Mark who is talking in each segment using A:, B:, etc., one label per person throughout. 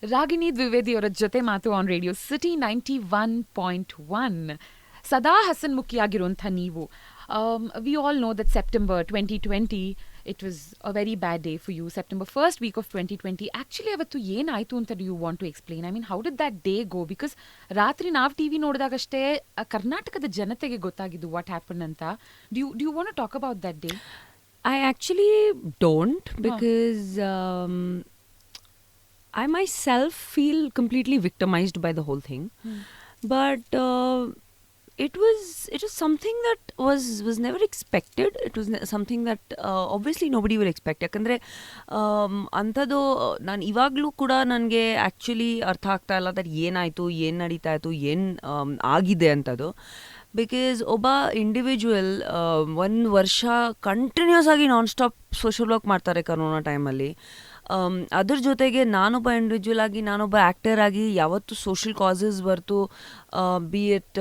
A: ರಾಗಿಣಿ ದ್ವಿವೇದಿಯವರ ಜೊತೆ ಮಾತು on radio city 91.1. ಸದಾ ಹಸನ್ಮುಖಿಯಾಗಿರುವಂಥ ನೀವು, we all know that September 2020 it was a very bad day for you. September first week of 2020 actually ಅವತ್ತು ಏನಾಯಿತು ಅಂತ do you want to explain? I mean, how did that day go? Because ರಾತ್ರಿ ನಾವು T V ನೋಡಿದಾಗಷ್ಟೇ ಕರ್ನಾಟಕದ ಜನತೆಗೆ ಗೊತ್ತಾಗಿದ್ದು what happen ಅಂತ. Do you want to talk about that day?
B: I actually don't, because I myself feel completely victimized by the whole thing. But it was something that was never expected. It was something that obviously nobody will expect. ಯಾಕಂದರೆ ಅಂಥದ್ದು ನಾನು ಇವಾಗಲೂ ಕೂಡ ನನಗೆ actually ಅರ್ಥ ಆಗ್ತಾ ಇಲ್ಲ that ಏನಾಯಿತು, ಏನು ನಡೀತಾ ಇತ್ತು, ಏನು ಆಗಿದೆ ಅಂಥದ್ದು. ಬಿಕಾಸ್ ಒಬ್ಬ ಇಂಡಿವಿಜುವಲ್ 1 ವರ್ಷ ಕಂಟಿನ್ಯೂಸ್ ಆಗಿ ನಾನ್ ಸ್ಟಾಪ್ ಸೋಷಿಯಲ್ ವರ್ಕ್ ಮಾಡ್ತಾರೆ ಕರೋನಾ ಟೈಮಲ್ಲಿ. ಅದ್ರ ಜೊತೆಗೆ ನಾನೊಬ್ಬ ಇಂಡಿವಿಜುವಲ್ ಆಗಿ, ನಾನೊಬ್ಬ ಆ್ಯಕ್ಟರ್ ಆಗಿ ಯಾವತ್ತು social causes birth, B it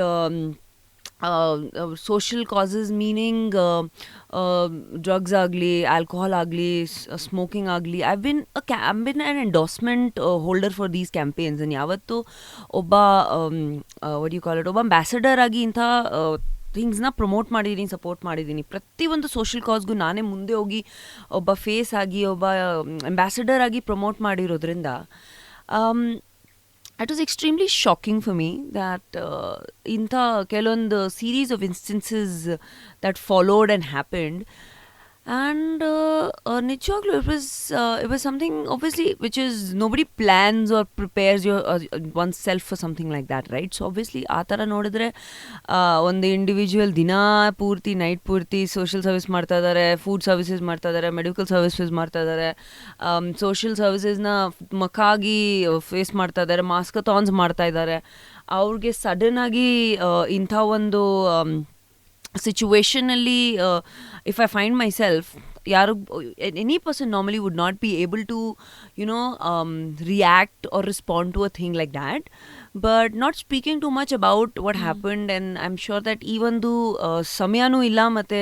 B: social causes meaning drugs ಆಗಲಿ, ಆಲ್ಕೋಹಾಲ್ ಆಗಲಿ, ಸ್ಮೋಕಿಂಗ್ ಆಗಲಿ, I been an endorsement holder for these campaigns. ಯಾವತ್ತು ಒಬ್ಬ ವಾಟ್ ಯು ಕಾಲ್ ಇಟ್, ಒಬ್ಬ ಅಂಬಾಸಡರ್ ಆಗಿ ಇಂಥ ಥಿಂಗ್ಸ್ನ ಪ್ರಮೋಟ್ ಮಾಡಿದ್ದೀನಿ, ಸಪೋರ್ಟ್ ಮಾಡಿದ್ದೀನಿ. ಪ್ರತಿಯೊಂದು ಸೋಷಿಯಲ್ ಕಾಸ್ಗೂ ನಾನೇ ಮುಂದೆ ಹೋಗಿ ಒಬ್ಬ ಫೇಸ್ ಆಗಿ, ಒಬ್ಬ ಅಂಬಾಸಡರ್ ಆಗಿ ಪ್ರಮೋಟ್ ಮಾಡಿರೋದ್ರಿಂದ it was extremely shocking for me that ಇಂಥ ಕೆಲವೊಂದು series of instances that followed and happened. And ನಿಜವಾಗ್ಲೂ it was something obviously which is nobody plans or prepares oneself for something like that, right? So obviously ಆ ಥರ ನೋಡಿದ್ರೆ ಒಂದು individual ದಿನ ಪೂರ್ತಿ, night ಪೂರ್ತಿ ಸೋಷಿಯಲ್ ಸರ್ವಿಸ್ ಮಾಡ್ತಾ ಇದ್ದಾರೆ, ಫುಡ್ ಸರ್ವಿಸಸ್ ಮಾಡ್ತಾ ಇದ್ದಾರೆ, ಮೆಡಿಕಲ್ ಸರ್ವಿಸಸ್ ಮಾಡ್ತಾ ಇದ್ದಾರೆ, ಸೋಷಿಯಲ್ ಸರ್ವಿಸಸ್ನ ಮಕ್ಕಾಗಿ ಫೇಸ್ ಮಾಡ್ತಾ ಇದ್ದಾರೆ, ಮಾಸ್ಕಥಾನ್ಸ್ ಮಾಡ್ತಾ ಇದ್ದಾರೆ. ಅವ್ರಿಗೆ ಸಡನ್ನಾಗಿ ಇಂಥ ಒಂದು ಸಿಚುವೇಶನಲ್ಲಿ if I find myself, any person normally would not be able to, react or respond to a thing like that. But not speaking too much about what happened, and I'm sure that even though ಸಮಯನೂ ಇಲ್ಲ ಮತ್ತು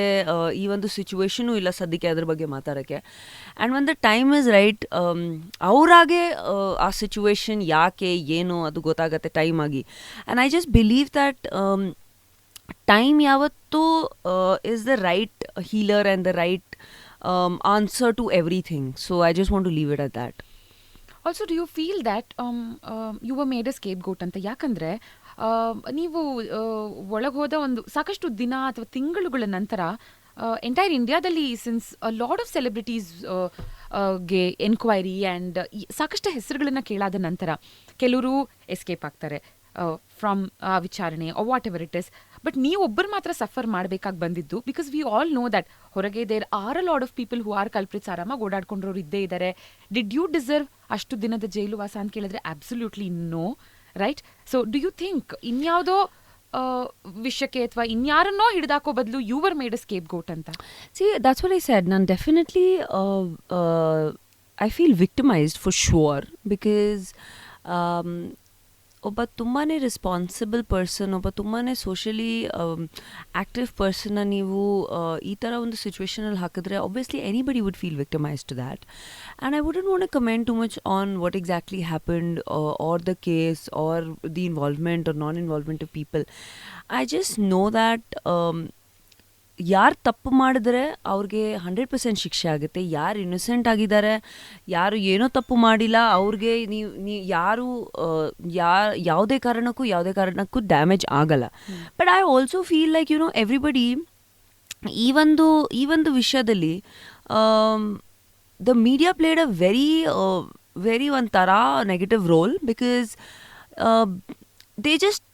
B: ಈ ಒಂದು ಸಿಚುವೇಶನೂ ಇಲ್ಲ ಸದ್ಯಕ್ಕೆ ಅದ್ರ ಬಗ್ಗೆ ಮಾತಾಡೋಕ್ಕೆ. And when the time is right, ಅವರಾಗೆ ಆ ಸಿಚುವೇಶನ್ ಯಾಕೆ ಏನು ಅದು ಗೊತ್ತಾಗತ್ತೆ ಟೈಮ್ ಆಗಿ. And I just believe that time ಯಾವತ್ತೂ is the right healer and the right answer to everything. So I just want to leave it at that.
A: Also, do you feel that you were made a scapegoat ಅಂತ? ಯಾಕಂದರೆ ನೀವು ಒಳಗೆ ಹೋದ ಒಂದು ಸಾಕಷ್ಟು ದಿನ ಅಥವಾ ತಿಂಗಳುಗಳ ನಂತರ ಎಂಟೈರ್ ಇಂಡಿಯಾದಲ್ಲಿ ಸಿನ್ಸ್ ಲಾಟ್ ಆಫ್ ಸೆಲೆಬ್ರಿಟೀಸ್ ಗೆ ಎನ್ಕ್ವೈರಿ ಆ್ಯಂಡ್ ಸಾಕಷ್ಟು ಹೆಸರುಗಳನ್ನು ಕೇಳಾದ ನಂತರ ಕೆಲವರು ಎಸ್ಕೇಪ್ ಆಗ್ತಾರೆ ಫ್ರಮ್ ವಿಚಾರಣೆ whatever it is. But ನೀವೊಬ್ಬರು ಮಾತ್ರ ಸಫರ್ ಮಾಡಬೇಕಾಗಿ ಬಂದಿದ್ದು, because we all know that ಹೊರಗೆ there are a lot of people who are culprits, ಆರಾಮಾಗಿ ಓಡಾಡ್ಕೊಂಡ್ರೋರು ಇದ್ದೇ ಇದ್ದಾರೆ. ಡಿಡ್ ಯು ಡಿಸರ್ವ್ ಅಷ್ಟು ದಿನದ ಜೈಲು ವಾಸ ಅಂತ ಕೇಳಿದ್ರೆ absolutely no, right? So do you think ಇನ್ಯಾವುದೋ ವಿಷಯಕ್ಕೆ ಅಥವಾ ಇನ್ಯಾರನ್ನೋ ಹಿಡಿದಾಕೋ ಬದಲು you were made a scapegoat ಅಂತ?
B: See, that's what I said. ನಾನು definitely I feel victimized for sure, because ಒಬ್ಬ ತುಂಬಾ ರೆಸ್ಪಾನ್ಸಿಬಲ್ ಪರ್ಸನ್, ಒಬ್ಬ ತುಂಬಾ ಸೋಷಲಿ ಆ್ಯಕ್ಟಿವ್ ಪರ್ಸನ್ನ ನೀವು ಈ ಥರ ಒಂದು ಸಿಚುವೇಶನಲ್ಲಿ ಹಾಕಿದ್ರೆ obviously anybody would feel victimise to that. And I wouldn't want to comment too much on what exactly happened or the case or the involvement or non involvement of people. I just know that ಯಾರು ತಪ್ಪು ಮಾಡಿದ್ರೆ ಅವ್ರಿಗೆ 100% ಶಿಕ್ಷೆ ಆಗುತ್ತೆ. ಯಾರು innocent ಆಗಿದ್ದಾರೆ, ಯಾರು ಏನೋ ತಪ್ಪು ಮಾಡಿಲ್ಲ, ಅವ್ರಿಗೆ ಯಾರು ಯಾವುದೇ ಕಾರಣಕ್ಕೂ ಡ್ಯಾಮೇಜ್ ಆಗಲ್ಲ. But I also feel like everybody ಈ ಒಂದು ವಿಷಯದಲ್ಲಿ the media played a very ಒಂಥರ negative role. Because they just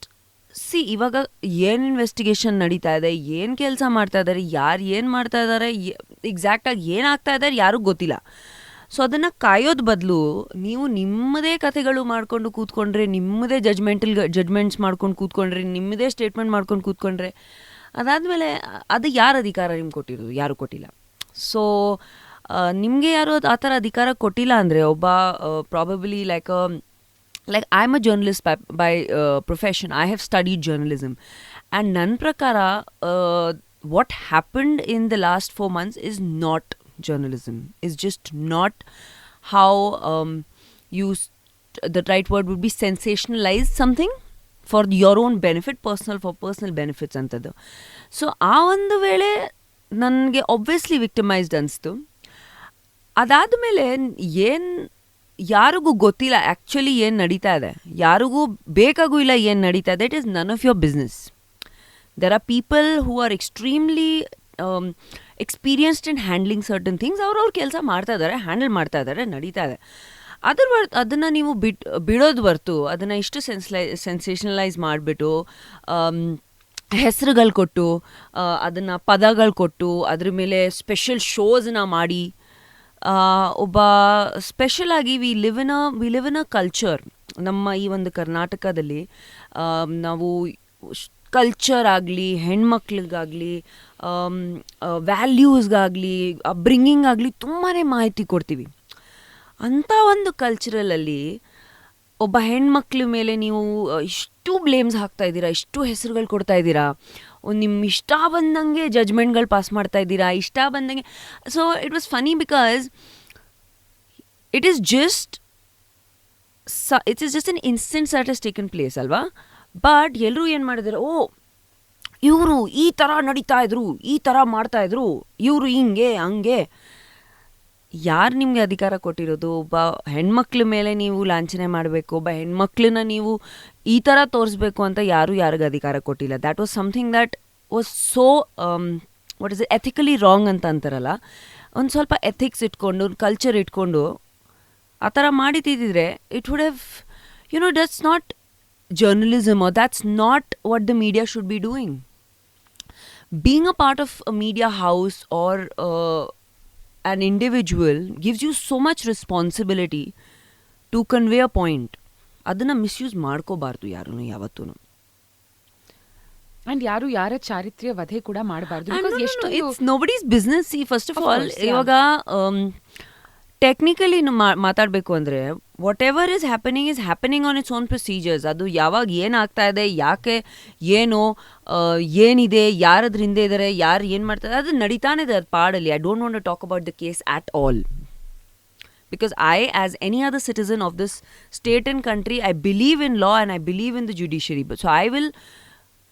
B: ಇವಾಗ ಏನು ಇನ್ವೆಸ್ಟಿಗೇಷನ್ ನಡೀತಾ ಇದೆ, ಏನು ಕೆಲಸ ಮಾಡ್ತಾ ಇದ್ದಾರೆ, ಯಾರು ಏನು ಮಾಡ್ತಾ ಇದ್ದಾರೆ, ಎಕ್ಸಾಕ್ಟಾಗಿ ಏನಾಗ್ತಾ ಇದ್ದಾರೆ ಯಾರಿಗೂ ಗೊತ್ತಿಲ್ಲ. ಸೊ ಅದನ್ನು ಕಾಯೋದು ಬದಲು ನೀವು ನಿಮ್ಮದೇ ಕಥೆಗಳು ಮಾಡ್ಕೊಂಡು ಕೂತ್ಕೊಂಡ್ರೆ, ನಿಮ್ಮದೇ ಜಡ್ಮೆಂಟ್ಸ್ ಮಾಡ್ಕೊಂಡು ಕೂತ್ಕೊಂಡ್ರೆ, ನಿಮ್ಮದೇ ಸ್ಟೇಟ್ಮೆಂಟ್ ಮಾಡ್ಕೊಂಡು ಕೂತ್ಕೊಂಡ್ರೆ, ಅದಾದಮೇಲೆ ಅದು ಯಾರು ಅಧಿಕಾರ ನಿಮ್ಗೆ ಕೊಟ್ಟಿರೋದು? ಯಾರೂ ಕೊಟ್ಟಿಲ್ಲ. ಸೊ ನಿಮಗೆ ಯಾರು ಆ ಥರ ಅಧಿಕಾರ ಕೊಟ್ಟಿಲ್ಲ ಅಂದರೆ, ಒಬ್ಬ probably like I'm a journalist by profession. I have studied journalism, and nan prakara what happened in the last 4 months is not journalism. Is just not how you the right word would be sensationalize something for your own benefit, for personal benefits ಅಂತದ್ದು. So ಆ ಒಂದು ವೇಳೆ ನನಗೆ obviously ವಿಕ್ಟಿಮೈಸ್ಡ್ ಅನಿಸ್ತು. ಅದಾದಮೇಲೆ ಏನು ಯಾರಿಗೂ ಗೊತ್ತಿಲ್ಲ ಆ್ಯಕ್ಚುಲಿ ಏನು ನಡೀತಾ ಇದೆ, ಯಾರಿಗೂ ಬೇಕಾಗೂ ಇಲ್ಲ ಏನು ನಡೀತಾ ಇದೆ. It is none of your business. There are people who are extremely experienced in handling certain things. ಅವ್ರವ್ರ ಕೆಲಸ ಮಾಡ್ತಾ ಇದ್ದಾರೆ, ಹ್ಯಾಂಡಲ್ ಮಾಡ್ತಾ ಇದ್ದಾರೆ, ನಡೀತಾ ಇದೆ. ಅದನ್ನು ನೀವು ಬಿಡೋದು ಹೊರ್ತು ಅದನ್ನು ಇಷ್ಟು ಸೆನ್ಸೇಷನಲೈಸ್ ಮಾಡಿಬಿಟ್ಟು ಹೆಸರುಗಳು ಕೊಟ್ಟು ಅದನ್ನು ಪದಗಳು ಕೊಟ್ಟು ಅದ್ರ ಮೇಲೆ ಸ್ಪೆಷಲ್ ಶೋಸ್ನ ಮಾಡಿ ಒಬ್ಬ ಸ್ಪೆಷಲಾಗಿ we live in a culture. ನಮ್ಮ ಈ ಒಂದು ಕರ್ನಾಟಕದಲ್ಲಿ ನಾವು ಕಲ್ಚರ್ ಆಗಲಿ, ಹೆಣ್ಮಕ್ಳಿಗಾಗಲಿ, ವ್ಯಾಲ್ಯೂಸ್ಗಾಗಲಿ, ಅಬ್ರಿಂಗಿಂಗ್ ಆಗಲಿ ತುಂಬಾ ಮಾಹಿತಿ ಕೊಡ್ತೀವಿ. ಅಂಥ ಒಂದು ಕಲ್ಚರಲಲ್ಲಿ ಒಬ್ಬ ಹೆಣ್ಮಕ್ಳ ಮೇಲೆ ನೀವು ಇಷ್ಟು ಬ್ಲೇಮ್ಸ್ ಹಾಕ್ತಾ ಇದ್ದೀರಾ, ಇಷ್ಟು ಹೆಸರುಗಳು ಕೊಡ್ತಾ ಇದ್ದೀರಾ, ನಿಮ್ಮ ಇಷ್ಟ ಬಂದಂಗೆ ಜಜ್ಮೆಂಟ್ಗಳು ಪಾಸ್ ಮಾಡ್ತಾ ಇದ್ದೀರಾ, ಇಷ್ಟ ಬಂದಂಗೆ. So it was funny because it is just an instance that has taken place ಅಲ್ವಾ. ಬಟ್ ಎಲ್ಲರೂ ಏನು ಮಾಡಿದ್ದಾರೆ, ಓ ಇವರು ಈ ಥರ ನಡೀತಾ ಇದ್ರು, ಈ ಥರ ಮಾಡ್ತಾಯಿದ್ರು, ಇವರು ಹಿಂಗೆ ಹಂಗೆ. ಯಾರು ನಿಮಗೆ ಅಧಿಕಾರ ಕೊಟ್ಟಿರೋದು? ಒಬ್ಬ ಹೆಣ್ಮಕ್ಳ ಮೇಲೆ ನೀವು ಲಾಂಛನೆ ಮಾಡಬೇಕು, ಒಬ್ಬ ಹೆಣ್ಮಕ್ಳನ್ನ ನೀವು ಈ ಥರ ತೋರಿಸ್ಬೇಕು ಅಂತ ಯಾರಿಗೂ ಅಧಿಕಾರ ಕೊಟ್ಟಿಲ್ಲ. That was something that was so what is ethically wrong ಅಂತ ಅಂತಾರಲ್ಲ, ಒಂದು ಸ್ವಲ್ಪ ಎಥಿಕ್ಸ್ ಇಟ್ಕೊಂಡು, ಕಲ್ಚರ್ ಇಟ್ಕೊಂಡು ಆ ಥರ ಮಾಡಿದ್ದಿದ್ರೆ it would have that's not journalism, or that's not what the media should be doing. Being a part of a media house or an individual gives you so much responsibility to convey a point. ಅದನ್ನ misuse ಮಾಡ್ಕೋಬಾರ್ದು ಯಾರೂ ಯಾವತ್ತೂ.
A: And ಯಾರು ಯಾರ ಚಾರಿತ್ರ್ಯ ವಧೆ ಕೂಡ ಮಾಡಬಾರ್ದು.
B: It's nobody's business. First of all ಇವಾಗ ಟೆಕ್ನಿಕಲಿ ಮಾತಾಡಬೇಕು ಅಂದರೆ whatever is happening on its own procedures. ಅದು ಯಾವಾಗ ಏನಾಗ್ತಾ ಇದೆ, ಯಾಕೆ, ಏನು, ಏನಿದೆ, ಯಾರದ್ರ ಹಿಂದೆ ಇದ್ದಾರೆ, ಯಾರು ಏನು ಮಾಡ್ತಾರೆ, ಅದು ನಡೀತಾನೆ ಇದೆ ಅದು ಪಾಡಲ್ಲಿ. I don't want to talk about the case at all. Because I, as any other citizen of this state and country, I believe in law and I believe in the judiciary. But so I will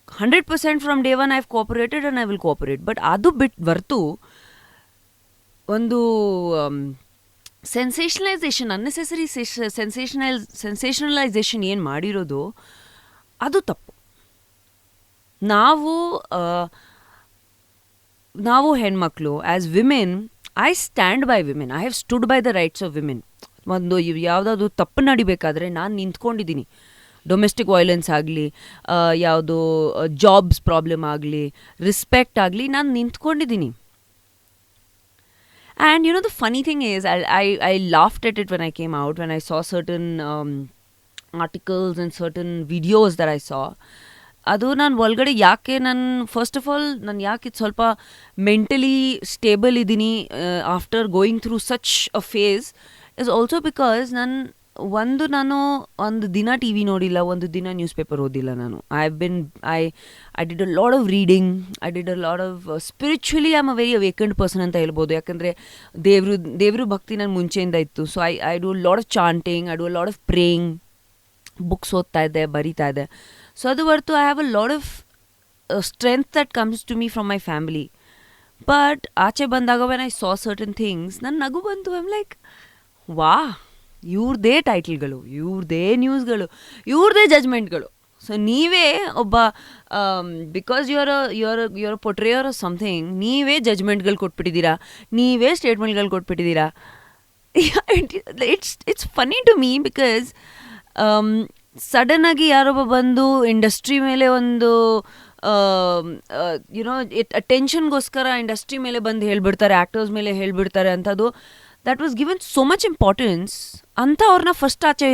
B: 100% from day one I've cooperated and I will cooperate. But adu bit vartu ಒಂದು ಸೆನ್ಸೇಷನಲೈಸೇಷನ್, unnecessary ಸೆನ್ಸೇಷನಲೈಸೇಷನ್ ಏನು ಮಾಡಿರೋದು ಅದು ತಪ್ಪು. ನಾವು ಹೆಣ್ಮಕ್ಳು as women, I stand by women. I have stood by the rights of women. ಒಂದು ಯಾವುದಾದ್ರು ತಪ್ಪು ನಡಿಬೇಕಾದ್ರೆ ನಾನು ನಿಂತ್ಕೊಂಡಿದ್ದೀನಿ. ಡೊಮೆಸ್ಟಿಕ್ ವೈಲೆನ್ಸ್ ಆಗಲಿ, ಯಾವುದೋ ಜಾಬ್ಸ್ ಪ್ರಾಬ್ಲಮ್ ಆಗಲಿ, ರಿಸ್ಪೆಕ್ಟ್ ಆಗಲಿ, ನಾನು ನಿಂತ್ಕೊಂಡಿದ್ದೀನಿ. And the funny thing is, I laughed at it when I came out, when I saw certain articles and certain videos that I saw. ಅದು ನಾನು ಒಳಗಡೆ ಯಾಕೆ ಫಸ್ಟ್ ಆಫ್ ಆಲ್ ನಾನು ಯಾಕೆ ಸ್ವಲ್ಪ ಮೆಂಟಲಿ ಸ್ಟೇಬಲ್ ಇದ್ದೀನಿ after going through such a phase is also because ನಾನು ಒಂದು ದಿನ ಟಿ ವಿ ನೋಡಿಲ್ಲ, ಒಂದು ದಿನ ನ್ಯೂಸ್ ಪೇಪರ್ ಓದಿಲ್ಲ. ನಾನು I did a lot of reading, I did a lot of spiritually I am a very awakened person ಅಂತ ಹೇಳ್ಬೋದು. ಯಾಕಂದರೆ ದೇವರು ಭಕ್ತಿ ನನ್ನ ಮುಂಚೆಯಿಂದ ಇತ್ತು. So I do lot of chanting, I do lot of praying, books ಓದ್ತಾ ಇದ್ದೆ, ಬರಿತಾ ಇದ್ದೆ. ಸೊ ಅದು ಹೊರತು I have a lot of strength that comes to me from my family. But ಆಚೆ ಬಂದಾಗ when I saw certain things ನನ್ನ ನಗು ಬಂತು. ಐ ಆಮ್ ಲೈಕ್, ವಾ, ಇವ್ರದೇ ಟೈಟಲ್ಗಳು, ಇವ್ರದೇ ನ್ಯೂಸ್ಗಳು, ಇವ್ರದೇ ಜಜ್ಮೆಂಟ್ಗಳು. ಸೊ ನೀವೇ ಒಬ್ಬ because your portrayal of something, ನೀವೇ ಜಜ್ಮೆಂಟ್ಗಳು ಕೊಟ್ಬಿಟ್ಟಿದ್ದೀರಾ, ನೀವೇ ಸ್ಟೇಟ್ಮೆಂಟ್ಗಳು ಕೊಟ್ಬಿಟ್ಟಿದ್ದೀರಾ. It's funny to me because ಸಡನ್ನಾಗಿ ಯಾರೊಬ್ಬ ಬಂದು ಇಂಡಸ್ಟ್ರಿ ಮೇಲೆ ಒಂದು ಅಟೆನ್ಷನ್ಗೋಸ್ಕರ ಇಂಡಸ್ಟ್ರಿ ಮೇಲೆ ಬಂದು ಹೇಳ್ಬಿಡ್ತಾರೆ, ಆ್ಯಕ್ಟರ್ಸ್ ಮೇಲೆ ಹೇಳ್ಬಿಡ್ತಾರೆ ಅಂಥದ್ದು. that was given so much importance, ಅಂತ ಅವ್ರನ್ನ ಫಸ್ಟ್ ಆಚೆ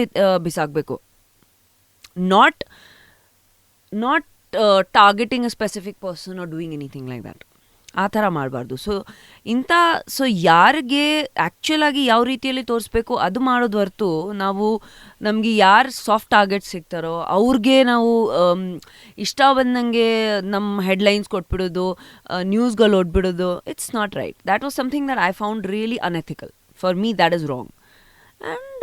B: ಬಿಸಾಕಬೇಕು. Not targeting a specific person or doing anything like that. ಆ ಥರ ಮಾಡಬಾರ್ದು. ಸೊ ಯಾರಿಗೆ ಆ್ಯಕ್ಚುಲಾಗಿ ಯಾವ ರೀತಿಯಲ್ಲಿ ತೋರಿಸ್ಬೇಕು ಅದು ಮಾಡೋದು ಹೊರತು ನಮಗೆ ಯಾರು ಸಾಫ್ಟ್ ಟಾರ್ಗೆಟ್ ಸಿಗ್ತಾರೋ ಅವ್ರಿಗೆ ನಾವು ಇಷ್ಟ ಬಂದಂಗೆ ನಮ್ಮ ಹೆಡ್ಲೈನ್ಸ್ ಕೊಟ್ಬಿಡೋದು, ನ್ಯೂಸ್ಗಳು ಓಡ್ಬಿಡೋದು, it's not right. That was something that I found really unethical. For me, that is wrong. And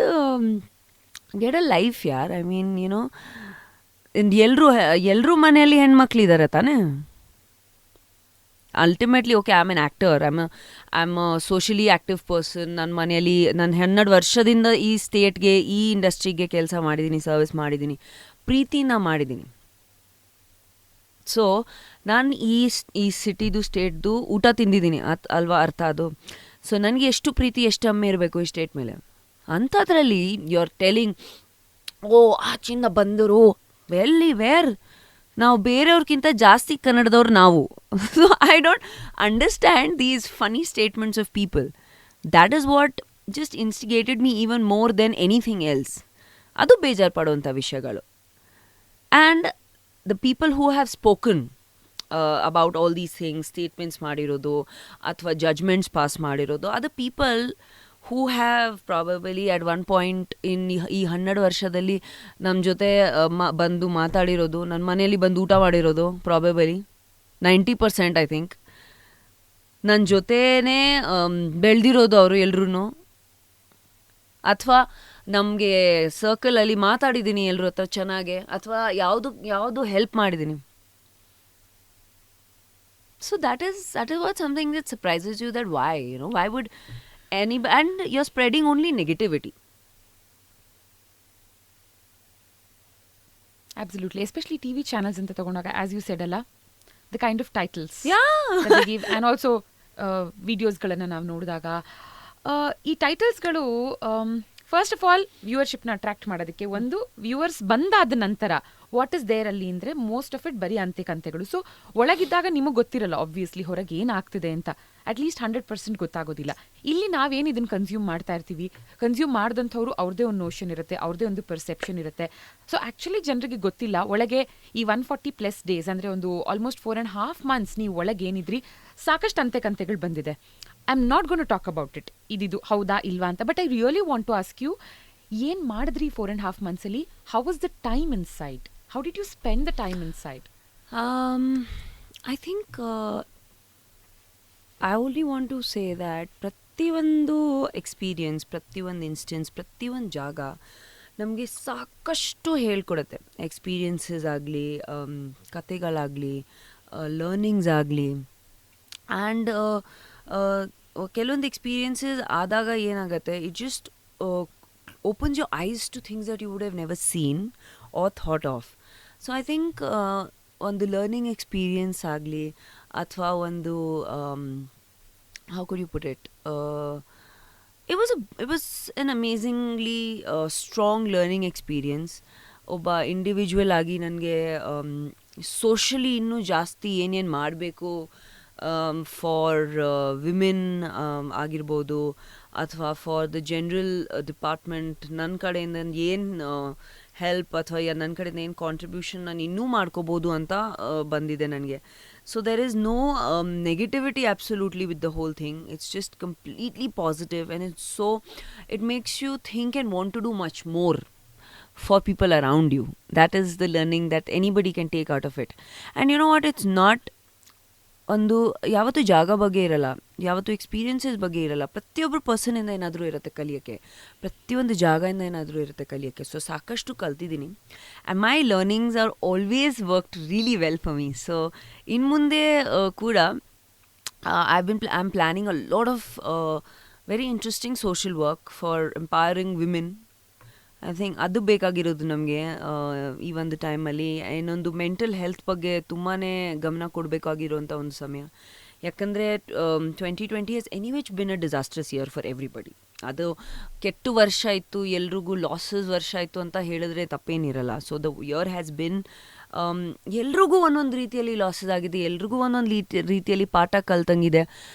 B: get a life ಯಾರ್. ಐ ಮೀನ್ ಯುನೋ, ಎಲ್ಲರೂ ಮನೆಯಲ್ಲಿ ಹೆಣ್ಮಕ್ಳಿದ್ದಾರೆ ತಾನೇ. Ultimately okay, I am an actor, I am socially active person. ನನ್ನ ಮನೆಯಲ್ಲಿ ನಾನು 12 ವರ್ಷದಿಂದ ಈ ಸ್ಟೇಟ್ಗೆ, ಈ ಇಂಡಸ್ಟ್ರಿಗೆ ಕೆಲಸ ಮಾಡಿದ್ದೀನಿ, ಸರ್ವಿಸ್ ಮಾಡಿದ್ದೀನಿ, ಪ್ರೀತಿನ ಮಾಡಿದ್ದೀನಿ. ಸೊ ನಾನು ಈ ಸಿಟಿದು ಸ್ಟೇಟ್ದು ಊಟ ತಿಂದಿದ್ದೀನಿ ಅಲ್ವಾ, ಅರ್ಥ ಅದು. ಸೊ ನನಗೆ ಎಷ್ಟು ಪ್ರೀತಿ, ಎಷ್ಟು ಅಮ್ಮೆ ಇರಬೇಕು ಈ ಸ್ಟೇಟ್ ಮೇಲೆ. ಅಂಥದ್ರಲ್ಲಿ ಯು ಆರ್ ಟೆಲಿಂಗ್, ಓ ಆಚಿಂದ ಬಂದರು, ವೇರ್ ನಾವು ಬೇರೆಯವ್ರಿಗಿಂತ ಜಾಸ್ತಿ ಕನ್ನಡದವ್ರು ನಾವು. So I don't understand these funny statements of people. That is what just instigated me even more than anything else. ಅದು ಬೇಜಾರು ಪಡುವಂಥ ವಿಷಯಗಳು. And the people who have spoken about all these things, statements ಮಾಡಿರೋದು ಅಥವಾ judgements pass ಮಾಡಿರೋದು, ಅದು people who have probably at one point ಈ 12 ವರ್ಷದಲ್ಲಿ ನಮ್ಮ ಜೊತೆ ಬಂದು ಮಾತಾಡಿರೋದು, ನನ್ನ ಮನೆಯಲ್ಲಿ ಬಂದು ಊಟ ಮಾಡಿರೋದು ಪ್ರಾಬಬಲಿ 90% ಐ ಥಿಂಕ್. ನನ್ನ ಜೊತೆನೇ ಬೆಳೆದಿರೋದು ಅವರು ಎಲ್ರೂ, ಅಥವಾ ನಮಗೆ ಸರ್ಕಲಲ್ಲಿ ಮಾತಾಡಿದ್ದೀನಿ ಎಲ್ಲರ ಹತ್ರ ಚೆನ್ನಾಗೆ, ಅಥವಾ ಯಾವುದು ಹೆಲ್ಪ್ ಮಾಡಿದ್ದೀನಿ. So that is what something that surprises you, that why would and you're spreading only negativity.
A: Absolutely, especially TV channels ಅಂತ ತಗೊಂಡಾಗ, ಆಸ್ ಯು ಸೆಡ್ ಅಲ್ಲ, the kind of titles
B: Yeah.
A: Give and also ವಿಡಿಯೋಸ್ಗಳನ್ನು ನಾವು ನೋಡಿದಾಗ ಈ ಟೈಟಲ್ಸ್ಗಳು first of all ವ್ಯೂವರ್ಶಿಪ್ನ attract ಮಾಡೋದಕ್ಕೆ, ಒಂದು ವ್ಯೂವರ್ಸ್ ಬಂದಾದ ನಂತರ ವಾಟ್ ಇಸ್ ದೇರ್ ಅಲ್ಲಿ ಅಂದರೆ ಮೋಸ್ಟ್ ಆಫ್ ಇಟ್ ಬರೀ ಅಂತೆಗಳು. ಸೊ ಒಳಗಿದ್ದಾಗ ನಿಮಗೆ ಗೊತ್ತಿರಲ್ಲ ಆಬ್ವಿಯಸ್ಲಿ ಹೊರಗೆ ಏನಾಗ್ತಿದೆ ಅಂತ, ಅಟ್ಲೀಸ್ಟ್ 100% ಗೊತ್ತಾಗೋದಿಲ್ಲ. ಇಲ್ಲಿ ನಾವೇನು ಇದನ್ನು ಕನ್ಸ್ಯೂಮ್ ಮಾಡ್ತಾ ಇರ್ತೀವಿ, ಕನ್ಸ್ಯೂಮ್ ಮಾಡಿದಂಥವ್ರು ಅವ್ರದ್ದೇ ಒಂದು ನೋಷನ್ ಇರುತ್ತೆ, ಅವ್ರದ್ದೇ ಒಂದು ಪರ್ಸೆಪ್ಷನ್ ಇರುತ್ತೆ. ಸೊ ಆ್ಯಕ್ಚುಲಿ ಜನರಿಗೆ ಗೊತ್ತಿಲ್ಲ ಒಳಗೆ ಈ 140+ ಡೇಸ್ ಅಂದರೆ ಒಂದು ಆಲ್ಮೋಸ್ಟ್ 4.5 months ನೀವು ಒಳಗೆ ಏನಿದ್ರಿ, ಸಾಕಷ್ಟು ಅಂತೆಗಳು ಬಂದಿದೆ. I am not gonna talk about it, ಇದು ಹೌದಾ ಇಲ್ವಾ ಅಂತ. But I really want to ask you, ಏನು ಮಾಡಿದ್ರಿ 4.5 months ಅಲ್ಲಿ? How was the time inside? How did you spend the time inside?
B: I think I only want to say that ಪ್ರತಿಯೊಂದು experience, ಪ್ರತಿಯೊಂದು instance, ಪ್ರತಿಯೊಂದು ಜಾಗ ನಮಗೆ ಸಾಕಷ್ಟು ಹೇಳ್ಕೊಡುತ್ತೆ. ಎಕ್ಸ್ಪೀರಿಯನ್ಸಸ್ ಆಗಲಿ, ಕತೆಗಳಾಗಲಿ, ಲರ್ನಿಂಗ್ಸ್ ಆಗಲಿ. ಆ್ಯಂಡ್ ಕೆಲವೊಂದು ಎಕ್ಸ್ಪೀರಿಯನ್ಸಸ್ ಆದಾಗ ಏನಾಗುತ್ತೆ, it just opens your eyes to things that you would have never seen or thought of. So I think ಒಂದು ಲರ್ನಿಂಗ್ ಎಕ್ಸ್ಪೀರಿಯನ್ಸ್ ಆಗಲಿ, ಅಥವಾ ಒಂದು how could you put it, it was an amazingly strong learning experience. ಒಬ್ಬ individual ಆಗಿ ನನಗೆ socially ಇನ್ನೂ ಜಾಸ್ತಿ ಏನೇನು ಮಾಡಬೇಕು ಫಾರ್ ವಿಮೆನ್ ಆಗಿರ್ಬೋದು, ಅಥವಾ ಫಾರ್ ದ ಜನರಲ್ ಡಿಪಾರ್ಟ್ಮೆಂಟ್ ನನ್ನ ಕಡೆಯಿಂದ ಏನು ಹೆಲ್ಪ್ ಅಥವಾ ನನ್ನ ಕಡೆಯಿಂದ ಏನು ಕಾಂಟ್ರಿಬ್ಯೂಷನ್ ನಾನು ಇನ್ನೂ ಮಾಡ್ಕೋಬೋದು ಅಂತ ಬಂದಿದೆ ನನಗೆ. So there is no negativity absolutely with the whole thing. It's just completely positive, and it makes you think and want to do much more for people around you. That is the learning that anybody can take out of it. And you know what, it's not ಒಂದು ಯಾವತ್ತೂ ಜಾಗ ಬಗ್ಗೆ ಇರಲ್ಲ, ಯಾವತ್ತೂ experiences ಬಗ್ಗೆ ಇರಲ್ಲ. ಪ್ರತಿಯೊಬ್ಬರು ಪರ್ಸನಿಂದ ಏನಾದರೂ ಇರುತ್ತೆ ಕಲಿಯೋಕ್ಕೆ, ಪ್ರತಿಯೊಂದು ಜಾಗದಿಂದ ಏನಾದರೂ ಇರುತ್ತೆ ಕಲಿಯೋಕ್ಕೆ. ಸೊ ಸಾಕಷ್ಟು ಕಲ್ತಿದ್ದೀನಿ, and my learnings are always worked really well for me. So ಇನ್ನು ಮುಂದೆ ಕೂಡ I am planning a lot of very interesting social work for empowering women. I think ಅದು ಬೇಕಾಗಿರೋದು ನಮಗೆ ಈ ಒಂದು ಟೈಮಲ್ಲಿ. ಇನ್ನೊಂದು ಮೆಂಟಲ್ ಹೆಲ್ತ್ ಬಗ್ಗೆ ತುಂಬಾ ಗಮನ ಕೊಡಬೇಕಾಗಿರೋಂಥ ಒಂದು ಸಮಯ. ಯಾಕಂದರೆ 2020 has anyways been a disastrous year for everybody. ಅದು ಕೆಟ್ಟ ವರ್ಷ ಇತ್ತು, ಎಲ್ರಿಗೂ ಲಾಸಸ್ ವರ್ಷ ಇತ್ತು ಅಂತ ಹೇಳಿದ್ರೆ ತಪ್ಪೇನಿರಲ್ಲ. So the year has been, ಎಲ್ರಿಗೂ ಒಂದೊಂದು ರೀತಿಯಲ್ಲಿ ಲಾಸಸ್ ಆಗಿದೆ, ಎಲ್ರಿಗೂ ಒಂದೊಂದು ರೀತಿಯಲ್ಲಿ ಪಾಠ ಕಲ್ತಂಗಿದೆ.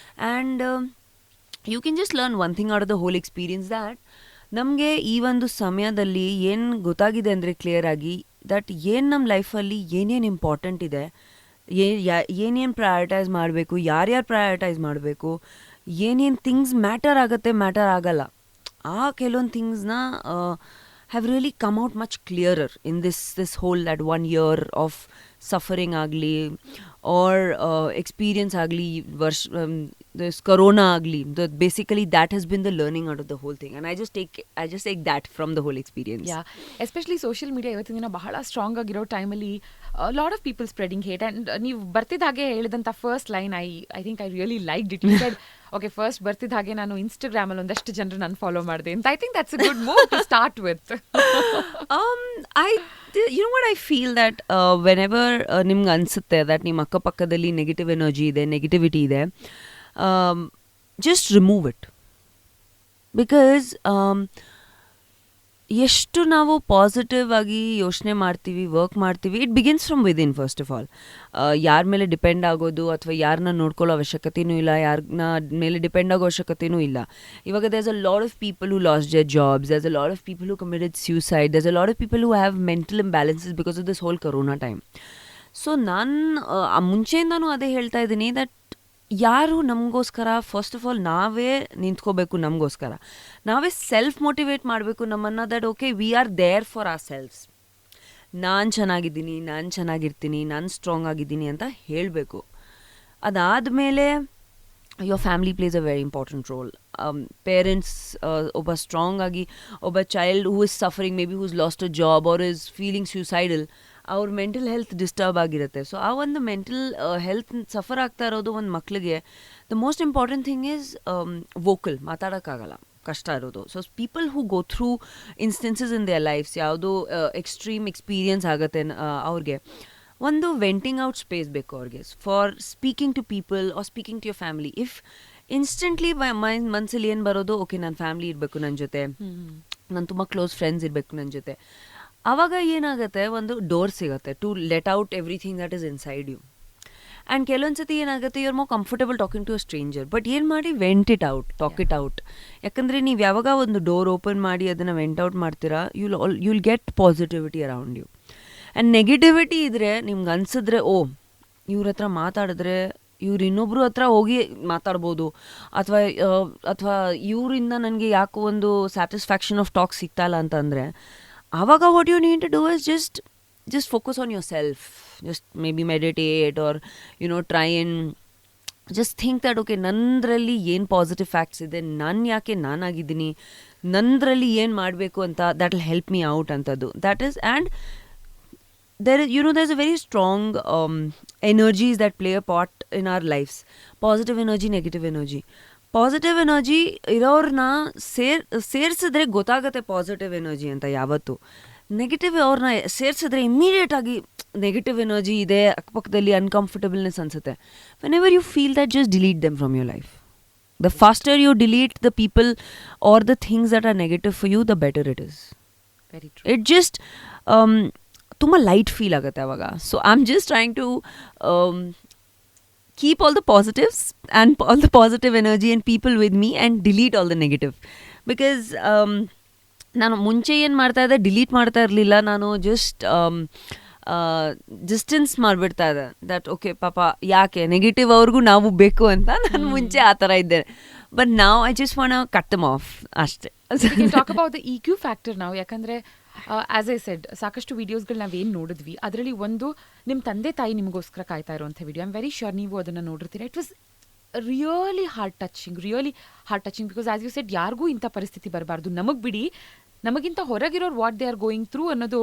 B: And you can just learn one thing out of the whole experience, that ನಮಗೆ ಈ ಒಂದು ಸಮಯದಲ್ಲಿ ಏನು ಗೊತ್ತಾಗಿದೆ ಅಂದರೆ ಕ್ಲಿಯರ್ ಆಗಿ, ದಟ್ ಏನು ನಮ್ಮ ಲೈಫಲ್ಲಿ ಏನೇನು ಇಂಪಾರ್ಟೆಂಟ್ ಇದೆ, ಏನೇನು ಪ್ರಯಾರಿಟೈಸ್ ಮಾಡಬೇಕು, ಯಾರ್ಯಾರು ಪ್ರಯಾರಿಟೈಸ್ ಮಾಡಬೇಕು, ಏನೇನು ಥಿಂಗ್ಸ್ ಮ್ಯಾಟರ್ ಆಗುತ್ತೆ, ಮ್ಯಾಟರ್ ಆಗಲ್ಲ, ಆ ಕೆಲವೊಂದು ಥಿಂಗ್ಸ್ನ have really come out much clearer in this whole that 1 year of suffering agli or experience agli this corona agli. Basically that has been the learning out of the whole thing, and I just take that from the whole experience.
A: Yeah especially social media ಇವತ್ತಿನ ದಿನ ಬಹಳ strong ಆಗಿರೋ ಟೈಮಲ್ಲಿ lot of people spreading hate. And ನೀವು ಬರ್ತಿದ್ದ ಹಾಗೆ ಹೇಳಿದಂಥ first line I think I really like it. You said okay first ಬರ್ತಿದ್ದ ಹಾಗೆ ನಾನು ಇನ್ಸ್ಟಾಗ್ರಾಮಲ್ಲಿ ಒಂದಷ್ಟು ಜನರು ನಾನು ಫಾಲೋ ಮಾಡಿದೆ ಅಂತ. I think that's a good move to start with.
B: You know what I feel that whenever ನಿಮ್ಗೆ ಅನಿಸುತ್ತೆ that ನಿಮ್ಮ ಅಕ್ಕಪಕ್ಕದಲ್ಲಿ ನೆಗೆಟಿವ್ ಎನರ್ಜಿ ಇದೆ, ನೆಗೆಟಿವಿಟಿ ಇದೆ, just remove it. Because ಎಷ್ಟು ನಾವು ಪಾಸಿಟಿವ್ ಆಗಿ ಯೋಚನೆ ಮಾಡ್ತೀವಿ, ವರ್ಕ್ ಮಾಡ್ತೀವಿ, it begins from within. First of all ಯಾರ ಮೇಲೆ ಡಿಪೆಂಡ್ ಆಗೋದು ಅಥವಾ ಯಾರನ್ನ ನೋಡ್ಕೊಳ್ಳೋ ಅವಶ್ಯಕತೆಯೂ ಇಲ್ಲ, ಯಾರನ್ನ ಮೇಲೆ ಡಿಪೆಂಡ್ ಆಗೋ ಅವಶ್ಯಕತೆಯೂ ಇಲ್ಲ. ಇವಾಗ there's a lot of people who lost their jobs, there's a lot of people who committed suicide, there's a lot of people who have mental imbalances because of this whole corona time. So ನಾನು ಮುಂಚೆಯಿಂದನೂ ಅದೇ ಹೇಳ್ತಾ ಇದ್ದೀನಿ that ಯಾರು ನಮಗೋಸ್ಕರ first of all ನಾವೇ ನಿಂತ್ಕೋಬೇಕು, ನಮಗೋಸ್ಕರ ನಾವೇ self motivate ಮಾಡಬೇಕು ನಮ್ಮನ್ನು that okay we are there for ourselves. ನಾನು ಚೆನ್ನಾಗಿದ್ದೀನಿ, ನಾನು ಚೆನ್ನಾಗಿರ್ತೀನಿ, ನಾನು ಸ್ಟ್ರಾಂಗ್ ಆಗಿದ್ದೀನಿ ಅಂತ ಹೇಳಬೇಕು. ಅದಾದಮೇಲೆ your family plays a very important role. Parents, ಒಬ್ಬ ಸ್ಟ್ರಾಂಗ್ ಆಗಿ ಒಬ್ಬ child who is suffering, may be who's lost a job or is feeling suicidal, ಅವ್ರ ಮೆಂಟಲ್ ಹೆಲ್ತ್ ಡಿಸ್ಟರ್ಬ್ ಆಗಿರುತ್ತೆ. ಸೊ ಆ ಒಂದು ಮೆಂಟಲ್ ಹೆಲ್ತ್ ಸಫರ್ ಆಗ್ತಾ ಇರೋದು ಒಂದು ಮಕ್ಳಿಗೆ the most important thing is vocal, ಮಾತಾಡೋಕ್ಕಾಗಲ್ಲ, ಕಷ್ಟ ಇರೋದು. So people who go through instances in their lives, ಯಾವುದೋ ಎಕ್ಸ್ಟ್ರೀಮ್ ಎಕ್ಸ್ಪೀರಿಯನ್ಸ್ ಆಗುತ್ತೆ ಅವ್ರಿಗೆ, ಒಂದು ವೆಂಟಿಂಗ್ ಔಟ್ ಸ್ಪೇಸ್ ಬೇಕು ಅವ್ರಿಗೆ for speaking to people are speaking to your family. If instantly ಮನಸ್ಸಲ್ಲಿ ಏನು ಬರೋದು, ಓಕೆ ನನ್ನ ಫ್ಯಾಮಿಲಿ ಇರಬೇಕು ನನ್ನ ಜೊತೆ, ನಾನು ತುಂಬ ಕ್ಲೋಸ್ ಫ್ರೆಂಡ್ಸ್ ಇರಬೇಕು ನನ್ನ ಜೊತೆ, ಆವಾಗ ಏನಾಗುತ್ತೆ ಒಂದು ಡೋರ್ ಸಿಗುತ್ತೆ to let out everything that is inside you. And ಕೆಲವೊಂದು ಸತಿ ಏನಾಗುತ್ತೆ you are more comfortable talking to a stranger, but ಏನು ಮಾಡಿ vent it out, talk it out. ಯಾಕಂದರೆ ನೀವು ಯಾವಾಗ ಒಂದು ಡೋರ್ ಓಪನ್ ಮಾಡಿ ಅದನ್ನು ವೆಂಟ್ ಔಟ್ ಮಾಡ್ತೀರಾ, you'll get positivity around you. And negativity ಇದ್ದರೆ ನಿಮ್ಗೆ ಅನಿಸಿದ್ರೆ ಓ ಇವ್ರ ಹತ್ರ ಮಾತಾಡಿದ್ರೆ ಇವ್ರು ಇನ್ನೊಬ್ರು ಹತ್ರ ಹೋಗಿ ಮಾತಾಡ್ಬೋದು, ಅಥವಾ ಇವರಿಂದ ನನಗೆ ಯಾಕೋ ಒಂದು ಸ್ಯಾಟಿಸ್ಫ್ಯಾಕ್ಷನ್ ಆಫ್ ಟಾಕ್ ಸಿಗ್ತಾಯಿಲ್ಲ ಅಂತಂದರೆ ಆವಾಗ what you need to do is just focus on yourself, just maybe meditate or try and just think that okay ನಂದ್ರಲ್ಲಿ ಏನು ಪಾಸಿಟಿವ್ ಫ್ಯಾಕ್ಟ್ಸ್ ಇದೆ, ನಾನು ಯಾಕೆ ನಾನಾಗಿದ್ದೀನಿ, ನಂದ್ರಲ್ಲಿ ಏನು ಮಾಡಬೇಕು ಅಂತ, that will help me out ಅಂತದ್ದು. that is, and there's a very strong energies that play a part in our lives. Positive energy, negative energy. Positive energy ಇರೋರನ್ನ ಸೇರಿಸಿದ್ರೆ ಗೊತ್ತಾಗುತ್ತೆ ಪಾಸಿಟಿವ್ ಎನರ್ಜಿ ಅಂತ ಯಾವತ್ತು. ನೆಗೆಟಿವ್ ಅವ್ರನ್ನ ಸೇರಿಸಿದ್ರೆ ಇಮ್ಮಿಡಿಯೇಟಾಗಿ ನೆಗೆಟಿವ್ ಎನರ್ಜಿ ಇದೆ ಅಕ್ಕಪಕ್ಕದಲ್ಲಿ, ಅನ್ಕಂಫರ್ಟಬಲ್ನೆಸ್ ಅನಿಸುತ್ತೆ. Whenever you feel that just delete them from your life. The faster you delete the people or the things that are negative for you, the better it is.
A: Very true.
B: It just ತುಂಬ light feel ಆಗುತ್ತೆ ಅವಾಗ. So I am just trying to keep all the positives and all the positive energy and people with me and delete all the negative. Because ನಾನು ಮುಂಚೆ ಏನು ಮಾಡ್ತಾ ಇದ್ದೆ, delete ಮಾಡ್ತಾ ಇರಲಿಲ್ಲ, ನಾನು ಜಸ್ಟ್ ಡಿಸ್ಟೆನ್ಸ್ ಮಾಡಿಬಿಡ್ತಾ ಇದ್ದೆ. ದಟ್ ಓಕೆ ಪಾಪ ಯಾಕೆ ನೆಗೆಟಿವ್ ಅವ್ರಿಗೂ ನಾವು ಬೇಕು ಅಂತ ನಾನು ಮುಂಚೆ ಆ ಥರ ಇದ್ದೆ. ಬಟ್ ನಾವು I just want cut them off ಅಷ್ಟೇ.
A: Talk about the EQ factor ನಾವು. ಯಾಕಂದರೆ ಆಸ್ ಐ ಸೆಡ್ ಸಾಕಷ್ಟು ವೀಡಿಯೋಸ್ಗಳು ನಾವೇನು ನೋಡಿದ್ವಿ ಅದರಲ್ಲಿ ಒಂದು ನಿಮ್ಮ ತಂದೆ ತಾಯಿ ನಿಮಗೋಸ್ಕರ ಕಾಯ್ತಾ ಇರುವಂಥ video. I am very sure ನೀವು ಅದನ್ನು ನೋಡಿರ್ತೀರ. It was really heart touching because as you said ಯಾರಿಗೂ ಇಂಥ ಪರಿಸ್ಥಿತಿ ಬರಬಾರ್ದು, ನಮಗೆ ಬಿಡಿ, ನಮಗಿಂತ ಹೊರಗಿರೋರು what they are going through ಅನ್ನೋದು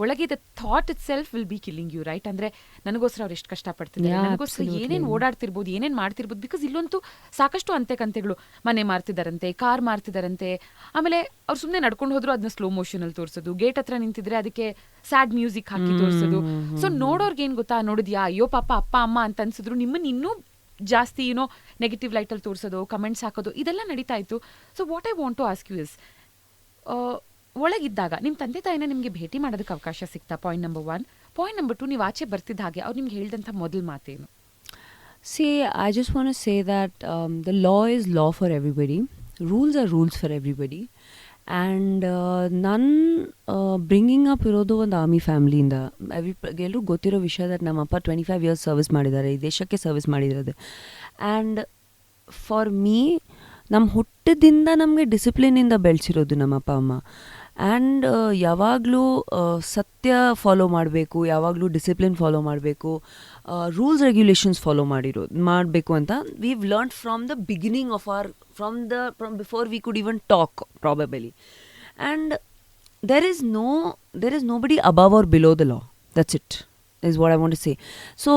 A: ಒಳಗೆ the thought itself will be killing you, right? ಅಂದರೆ ನನಗೋಸ್ಕರ ಅವ್ರು ಎಷ್ಟು ಕಷ್ಟಪಡ್ತಿದ್ದಾರೆ, ನನಗೋಸ್ಕರ ಏನೇನು ಓಡಾಡ್ತಿರ್ಬೋದು, ಏನೇನು ಮಾಡ್ತಿರ್ಬೋದು. ಬಿಕಾಸ್ ಇಲ್ಲಂತೂ ಸಾಕಷ್ಟು ಅಂತೆಕಂತೆಗಳು, ಮನೆ ಮಾರ್ತಿದ್ದಾರಂತೆ, ಕಾರ್ ಮಾರ್ತಿದ್ದಾರಂತೆ, ಆಮೇಲೆ ಅವ್ರು ಸುಮ್ಮನೆ ನಡ್ಕೊಂಡು ಹೋದ್ರು ಅದನ್ನ ಸ್ಲೋ ಮೋಷನಲ್ಲಿ ತೋರಿಸೋದು, ಗೇಟ್ ಹತ್ರ ನಿಂತಿದ್ರೆ ಅದಕ್ಕೆ ಸ್ಯಾಡ್ ಮ್ಯೂಸಿಕ್ ಹಾಕಿ ತೋರಿಸೋದು. ಸೊ ನೋಡೋರ್ಗೆ ಏನು ಗೊತ್ತಾ, ನೋಡಿದ್ಯಾ ಅಯ್ಯೋ ಪಾಪ ಅಪ್ಪ ಅಮ್ಮ ಅಂತ ಅನ್ಸಿದ್ರು, ನಿಮ್ಮನ್ನು ಇನ್ನೂ ಜಾಸ್ತಿ ನೆಗೆಟಿವ್ ಲೈಟಲ್ಲಿ ತೋರಿಸೋದು, ಕಮೆಂಟ್ಸ್ ಹಾಕೋದು, ಇದೆಲ್ಲ ನಡೀತಾ ಇತ್ತು. So what I want to ask you is, ಒಳಗಿದ್ದಾಗ ನಿಮ್ಮ ತಂದೆ ತಾಯಿನ ನಿಮಗೆ ಭೇಟಿ ಮಾಡೋದಕ್ಕೆ ಅವಕಾಶ ಸಿಗ್ತಾ? Point number 1. ಪಾಯಿಂಟ್ ನಂಬರ್ 2, ನೀವು ಆಚೆ ಬರ್ತಿದ್ದ ಹಾಗೆ ಅವ್ರು ನಿಮ್ಗೆ ಹೇಳಿದಂಥ ಮೊದಲು ಮಾತೇನು?
B: See, I just want to say that the law is law for everybody. Rules are rules for everybody. And ನನ್ನ ಬ್ರಿಂಗಿಂಗ್ ಅಪ್ ಇರೋದು ಒಂದು ಆರ್ಮಿ ಫ್ಯಾಮ್ಲಿಯಿಂದ. ಎಲ್ಲರೂ ಗೊತ್ತಿರೋ ವಿಷಯ ದಟ್ ನಮ್ಮಪ್ಪ 25 years ಸರ್ವಿಸ್ ಮಾಡಿದ್ದಾರೆ, ಈ ದೇಶಕ್ಕೆ ಸರ್ವಿಸ್ ಮಾಡಿರೋದು. ಆ್ಯಂಡ್ ಫಾರ್ ಮೀ ನಮ್ಮ ಹುಟ್ಟದಿಂದ ನಮಗೆ ಡಿಸಿಪ್ಲಿನಿಂದ ಬೆಳೆಸಿರೋದು ನಮ್ಮ ಅಪ್ಪ ಅಮ್ಮ. ಆ್ಯಂಡ್ ಯಾವಾಗಲೂ ಸತ್ಯ ಫಾಲೋ ಮಾಡಬೇಕು, ಯಾವಾಗಲೂ ಡಿಸಿಪ್ಲಿನ್ ಫಾಲೋ ಮಾಡಬೇಕು, ರೂಲ್ಸ್ ರೆಗ್ಯುಲೇಷನ್ಸ್ ಫಾಲೋ ಮಾಡಬೇಕು ಅಂತ we've learned from the beginning of our from before we could even talk probably. And there is nobody above or below the law. That's it, is what I want to say. So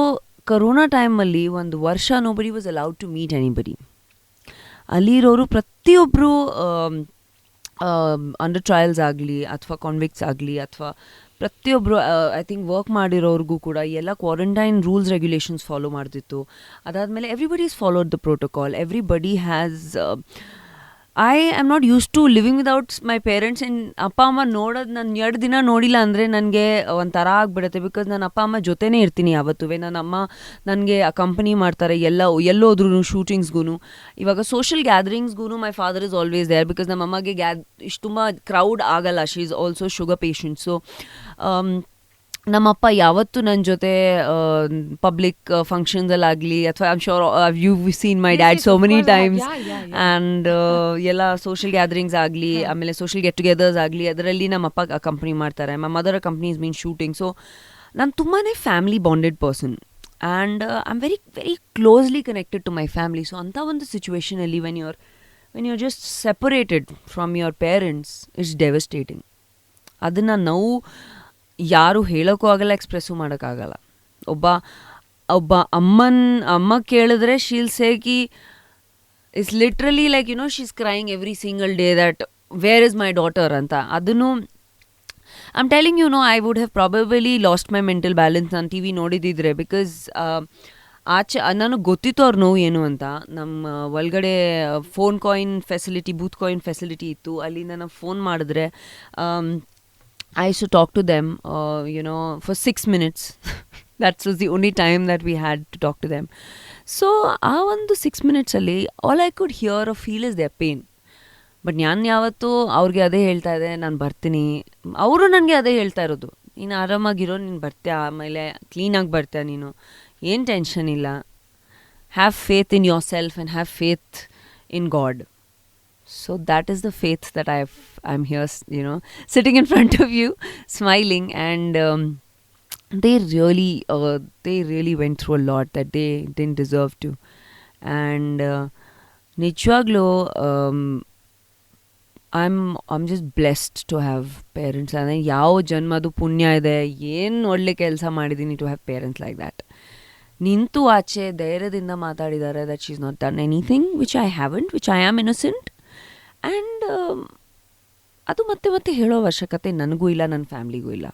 B: corona time ಅಲ್ಲಿ ಒಂದು ವರ್ಷ nobody was allowed to meet anybody. ಅಲ್ಲಿರೋರು ಪ್ರತಿಯೊಬ್ಬರು under trials ಆಗಲಿ ಅಥವಾ ಕಾನ್ವಿಕ್ಟ್ಸ್ ಆಗಲಿ ಅಥವಾ ಪ್ರತಿಯೊಬ್ಬರು I think work ಮಾಡಿರೋರ್ಗೂ ಕೂಡ ಎಲ್ಲ ಕ್ವಾರಂಟೈನ್ ರೂಲ್ಸ್ ರೆಗ್ಯುಲೇಷನ್ಸ್ ಫಾಲೋ ಮಾಡ್ತಿತ್ತು. ಅದಾದಮೇಲೆ everybody is followed the protocol. Everybody has I am not use to living without my parents. And ಅಪ್ಪ ಅಮ್ಮ ನೋಡೋದು ನಾನು 2 ದಿನ ನೋಡಿಲ್ಲ ಅಂದರೆ ನನಗೆ ಒಂಥರ ಆಗಿಬಿಡುತ್ತೆ. ಬಿಕಾಸ್ ನನ್ನ ಅಪ್ಪ ಅಮ್ಮ ಜೊತೆನೇ ಇರ್ತೀನಿ ಯಾವತ್ತೂ. ನನ್ನ ಅಮ್ಮ ನನಗೆ ಅಕಂಪನಿ ಮಾಡ್ತಾರೆ ಎಲ್ಲೋದ್ರೂ ಶೂಟಿಂಗ್ಸ್ಗೂ. ಇವಾಗ ಸೋಷಿಯಲ್ ಗ್ಯಾದರಿಂಗ್ಸ್ಗೂ my father is always there. Because ನಮ್ಮ ಅಮ್ಮಗೆ ಇಷ್ಟು ತುಂಬ ಕ್ರೌಡ್ ಆಗಲ್ಲ. She is also sugar patient. So ನಮ್ಮಪ್ಪ ಯಾವತ್ತೂ ನನ್ನ ಜೊತೆ ಪಬ್ಲಿಕ್ ಫಂಕ್ಷನ್ಸಲ್ಲಾಗಲಿ ಅಥವಾ I am sure you seen my dad so many times. And ಎಲ್ಲ ಸೋಷಿಯಲ್ ಗ್ಯಾದರಿಂಗ್ಸ್ ಆಗಲಿ ಆಮೇಲೆ ಸೋಷಿಯಲ್ ಗೆಟ್ ಟುಗೆದರ್ಸ್ ಆಗಲಿ ಅದರಲ್ಲಿ ನಮ್ಮಪ್ಪ ಕಂಪ್ನಿ ಮಾಡ್ತಾರೆ. My mother company is mean shooting. So ನಾನು ತುಂಬಾ family bonded person and I am very very closely connected to my family. So ಅಂಥ ಒಂದು ಸಿಚುವೇಷನಲ್ಲಿ when you're just separated from your parents, it's devastating. ಅದನ್ನು ನಾವು ಯಾರು ಹೇಳೋಕ್ಕೂ ಆಗಲ್ಲ, express ಮಾಡೋಕ್ಕಾಗಲ್ಲ. ಒಬ್ಬ ಅಮ್ಮ ಕೇಳಿದ್ರೆ ಶೀಲ್ ಸೇಕಿ it's literally like she's crying every single day that where is my daughter ಅಂತ. ಅದನ್ನು I am telling I would have probably lost my mental balance ನಾನು ಟಿ ವಿ ನೋಡಿದ್ದಿದ್ರೆ. ಬಿಕಾಸ್ ಆಚೆ ನನಗೆ ಗೊತ್ತಿತ್ತು ಅವ್ರ ನೋವು ಏನು ಅಂತ. ನಮ್ಮ ಒಳಗಡೆ phone coin facility, booth coin facility ಇತ್ತು. ಅಲ್ಲಿಂದ ನಾವು ಫೋನ್ ಮಾಡಿದ್ರೆ I used to talk to them, for 6 minutes. That was the only time that we had to talk to them. So, ಆ ಒಂದು 6 minutes ಅಲ್ಲಿ all I could hear or feel is their pain. But ನಾನು ಯಾವತ್ತೂ ಅವ್ರಿಗೆ ಅದೇ ಹೇಳ್ತಾ ಇದ್ದೆ, ನಾನು ಬರ್ತೀನಿ. ಅವರು ನನಗೆ ಅದೇ ಹೇಳ್ತಾ ಇರೋದು, ನೀನು ಆರಾಮಾಗಿರೋ, ನೀನು ಬರ್ತೀಯ, ಆಮೇಲೆ ಕ್ಲೀನಾಗಿ ಬರ್ತೀಯ, ನೀನು ಏನು ಟೆನ್ಷನ್ ಇಲ್ಲ. Have faith in your self and have faith in god. So that is the faith that I'm here, sitting in front of you, smiling. And they really went through a lot that they didn't deserve to. And ನಿಜವಾಗ್ಲೂ I'm just blessed to have parents. And ಯಾವ ಜನ್ಮದು ಪುಣ್ಯ ಇದೆ, ಏನು ಒಳ್ಳೆ ಕೆಲಸ ಮಾಡಿದ್ದೀನಿ to have parents like that. ನಿಂತು ಆಚೆ ಧೈರ್ಯದಿಂದ ಮಾತಾಡಿದ್ದಾರೆ that she's not done anything which I haven't, which I am innocent. And ಅದು ಮತ್ತೆ ಹೇಳೋ ಅವಶ್ಯಕತೆ ನನಗೂ ಇಲ್ಲ, ನನ್ನ ಫ್ಯಾಮ್ಲಿಗೂ ಇಲ್ಲ.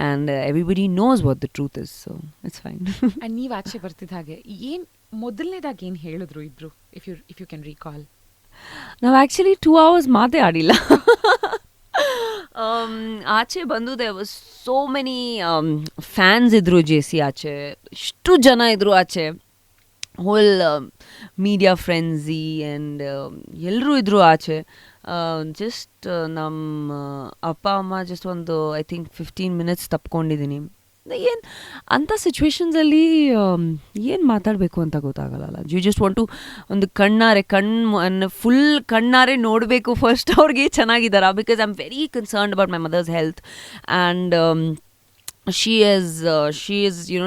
B: And everybody knows what the truth is. So it's fine.
A: And ನೀವು ಆಚೆ ಬರ್ತಿದ್ದ ಹಾಗೆ ಮೊದಲನೇದಾಗಿ ಏನು ಹೇಳಿದ್ರು ಇಬ್ರು, ಇಫ್ ಯು ಕ್ಯಾನ್ ರೀಕಾಲ್?
B: ನಾವು ಆ್ಯಕ್ಚುಲಿ 2 hours ಮಾತೇ ಆಡಿಲ್ಲ. ಆಚೆ ಬಂದು they was so many fans ಇದ್ರು ಜೇಸಿ ಆಚೆ. ಇಷ್ಟು ಜನ ಇದ್ರು ಆಚೆ. ಹೋಲ್ ಮೀಡಿಯಾ ಫ್ರೆಂಡ್ಸಿ ಆ್ಯಂಡ್ ಎಲ್ಲರೂ ಇದ್ದರು ಆಚೆ. ಜಸ್ಟ್ ನಮ್ಮ ಅಪ್ಪ ಅಮ್ಮ ಜಸ್ಟ್ ಒಂದು ಐ ಥಿಂಕ್ 15 minutes ತಪ್ಕೊಂಡಿದ್ದೀನಿ. ಏನು ಅಂಥ ಸಿಚುವೇಶನ್ಸಲ್ಲಿ ಏನು ಮಾತಾಡಬೇಕು ಅಂತ ಗೊತ್ತಾಗಲ್ಲ. ಯು ಜಸ್ಟ್ ವಾಂಟ್ ಟು ಒಂದು ಫುಲ್ ಕಣ್ಣಾರೆ ನೋಡಬೇಕು ಫಸ್ಟ್ ಅವ್ರಿಗೆ ಚೆನ್ನಾಗಿದ್ದಾರಾ. Because I am very concerned about my mother's health. And she is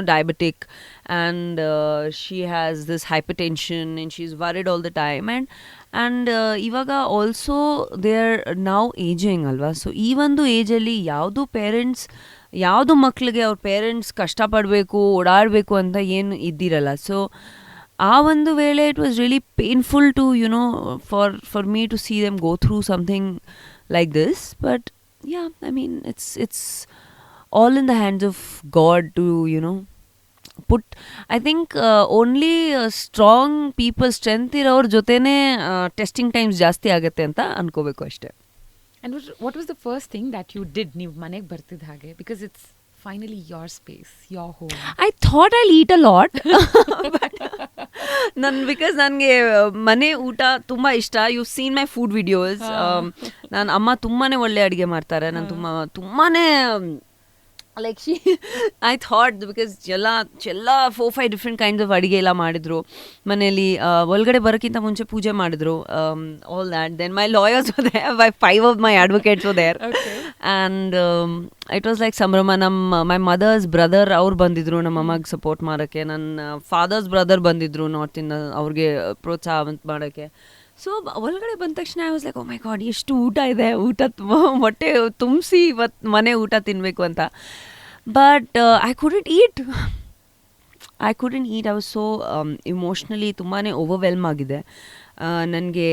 B: diabetic, and she has this hypertension and she's worried all the time. And ivaga also they're now aging alva. So ee ಒಂದು age ಅಲ್ಲಿ ಯಾವುದು ಮಕ್ಕಳಿಗೆ ಅವ್ರ parents ಕಷ್ಟಪಡಬೇಕು, ಓಡಾಡಬೇಕು ಅಂತ ಏನು ಇದ್ದಿರಲ್ಲ. So ಆ ಒಂದು ವೇಳೆ it was really painful to for me to see them go through something like this. But yeah, I mean it's all in the hands of God to put. I think only strong people, strength ಇರೋರ ಜೊತೆನೇ testing times ಜಾಸ್ತಿ ಆಗುತ್ತೆ ಅಂತ ಅನ್ಕೋಬೇಕು ಅಷ್ಟೇ.
A: And what was the first thing that you did ನೀವು ಮನೆಗೆ ಬರ್ತಿದ್ದ ಹಾಗೆ? Because it's finally your space, your home.
B: I thought I'll eat a lot. Because ನನಗೆ ಮನೆ ಊಟ ತುಂಬ ಇಷ್ಟ. You seen my food videos. ನಾನು ಅಮ್ಮ ತುಂಬಾ ಒಳ್ಳೆ ಅಡುಗೆ ಮಾಡ್ತಾರೆ. ನಾನು ತುಂಬಾ like she I thought because ಎಲ್ಲ 4-5 ಡಿಫ್ರೆಂಟ್ ಕೈಂಡ್ಸ್ ಆಫ್ ಅಡುಗೆ ಎಲ್ಲ ಮಾಡಿದ್ರು ಮನೆಯಲ್ಲಿ. ಒಳಗಡೆ ಬರೋಕ್ಕಿಂತ ಮುಂಚೆ ಪೂಜೆ ಮಾಡಿದ್ರು, all that. Then my lawyers were there, 5 of my advocates were there. And it was like ಸಂಭ್ರಮ. ಮೈ ಮದರ್ಸ್ ಬ್ರದರ್ ಅವ್ರು ಬಂದಿದ್ರು ನಮ್ಮ ಅಮ್ಮಗೆ ಸಪೋರ್ಟ್ ಮಾಡೋಕ್ಕೆ. ನನ್ನ ಫಾದರ್ಸ್ ಬ್ರದರ್ ಬಂದಿದ್ರು ನಾರ್ತಿಂದ, ಅವ್ರಿಗೆ ಪ್ರೋತ್ಸಾಹ ಮಾಡೋಕ್ಕೆ. ಸೊ ಒಳಗಡೆ ಬಂದ ತಕ್ಷಣ I was like, oh my God, ಎಷ್ಟು ಊಟ ಇದೆ, ಹೊಟ್ಟೆ ತುಂಬಿಸಿ ಇವತ್ತು ಮನೆ ಊಟ ತಿನ್ನಬೇಕು ಅಂತ. But I couldn't eat. I was so emotionally ತುಂಬಾ ಓವರ್ವೆಲ್ಮ್ ಆಗಿದೆ. ನನಗೆ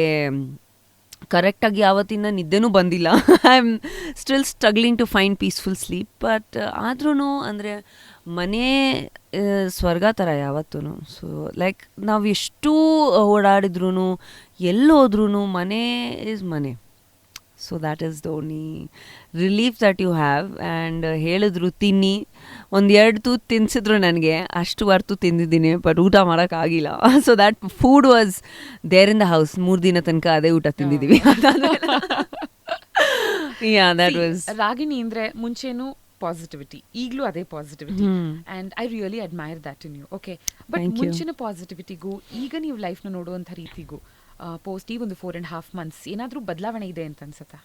B: ಕರೆಕ್ಟಾಗಿ ಯಾವತ್ತಿಂದ ನಿದ್ದೆನೂ ಬಂದಿಲ್ಲ. I am still struggling to find peaceful sleep. But ಆದ್ರೂ ಅಂದರೆ ಮನೆ ಸ್ವರ್ಗ ಥರ ಯಾವತ್ತೂ. ಸೊ ಲೈಕ್ ನಾವು ಎಷ್ಟು ಓಡಾಡಿದ್ರೂ ಎಲ್ಲೋದ್ರೂ ಮನೆ ಈಸ್ ಮನೆ. So that is the only relief that you have. And ಹೇಳಿದ್ರು ತಿನ್ನಿ, 1-2 ತೂತು ತಿನ್ಸಿದ್ರು ನನಗೆ, ಅಷ್ಟು ಹೊರ್ತು ತಿಂದಿದ್ದೀನಿ, ಬಟ್ ಊಟ ಮಾಡೋಕ್ಕಾಗಿಲ್ಲ. So that food was there in the house. 3 ದಿನ ತನಕ ಅದೇ ಊಟ ತಿಂದಿದ್ದೀವಿ. Yeah, that was.
A: ರಾಗಿಣಿ ಅಂದ್ರೆ ಮುಂಚೆನೂ ಪಾಸಿಟಿವಿಟಿ, ಈಗಲೂ ಅದೇ positivity. And I really admire that in you. Okay, but ಮುಂಚಿನ ಪಾಸಿಟಿವಿಟಿಗೂ ಈಗ ನೀವು ಲೈಫ್ನ ನೋಡುವಂಥ ರೀತಿಗೂ ಪೋಸ್ಟ್ ಈ ಒಂದು 4.5 months ಏನಾದರೂ ಬದಲಾವಣೆ ಇದೆ ಅಂತ ಅನ್ಸುತ್ತಾ?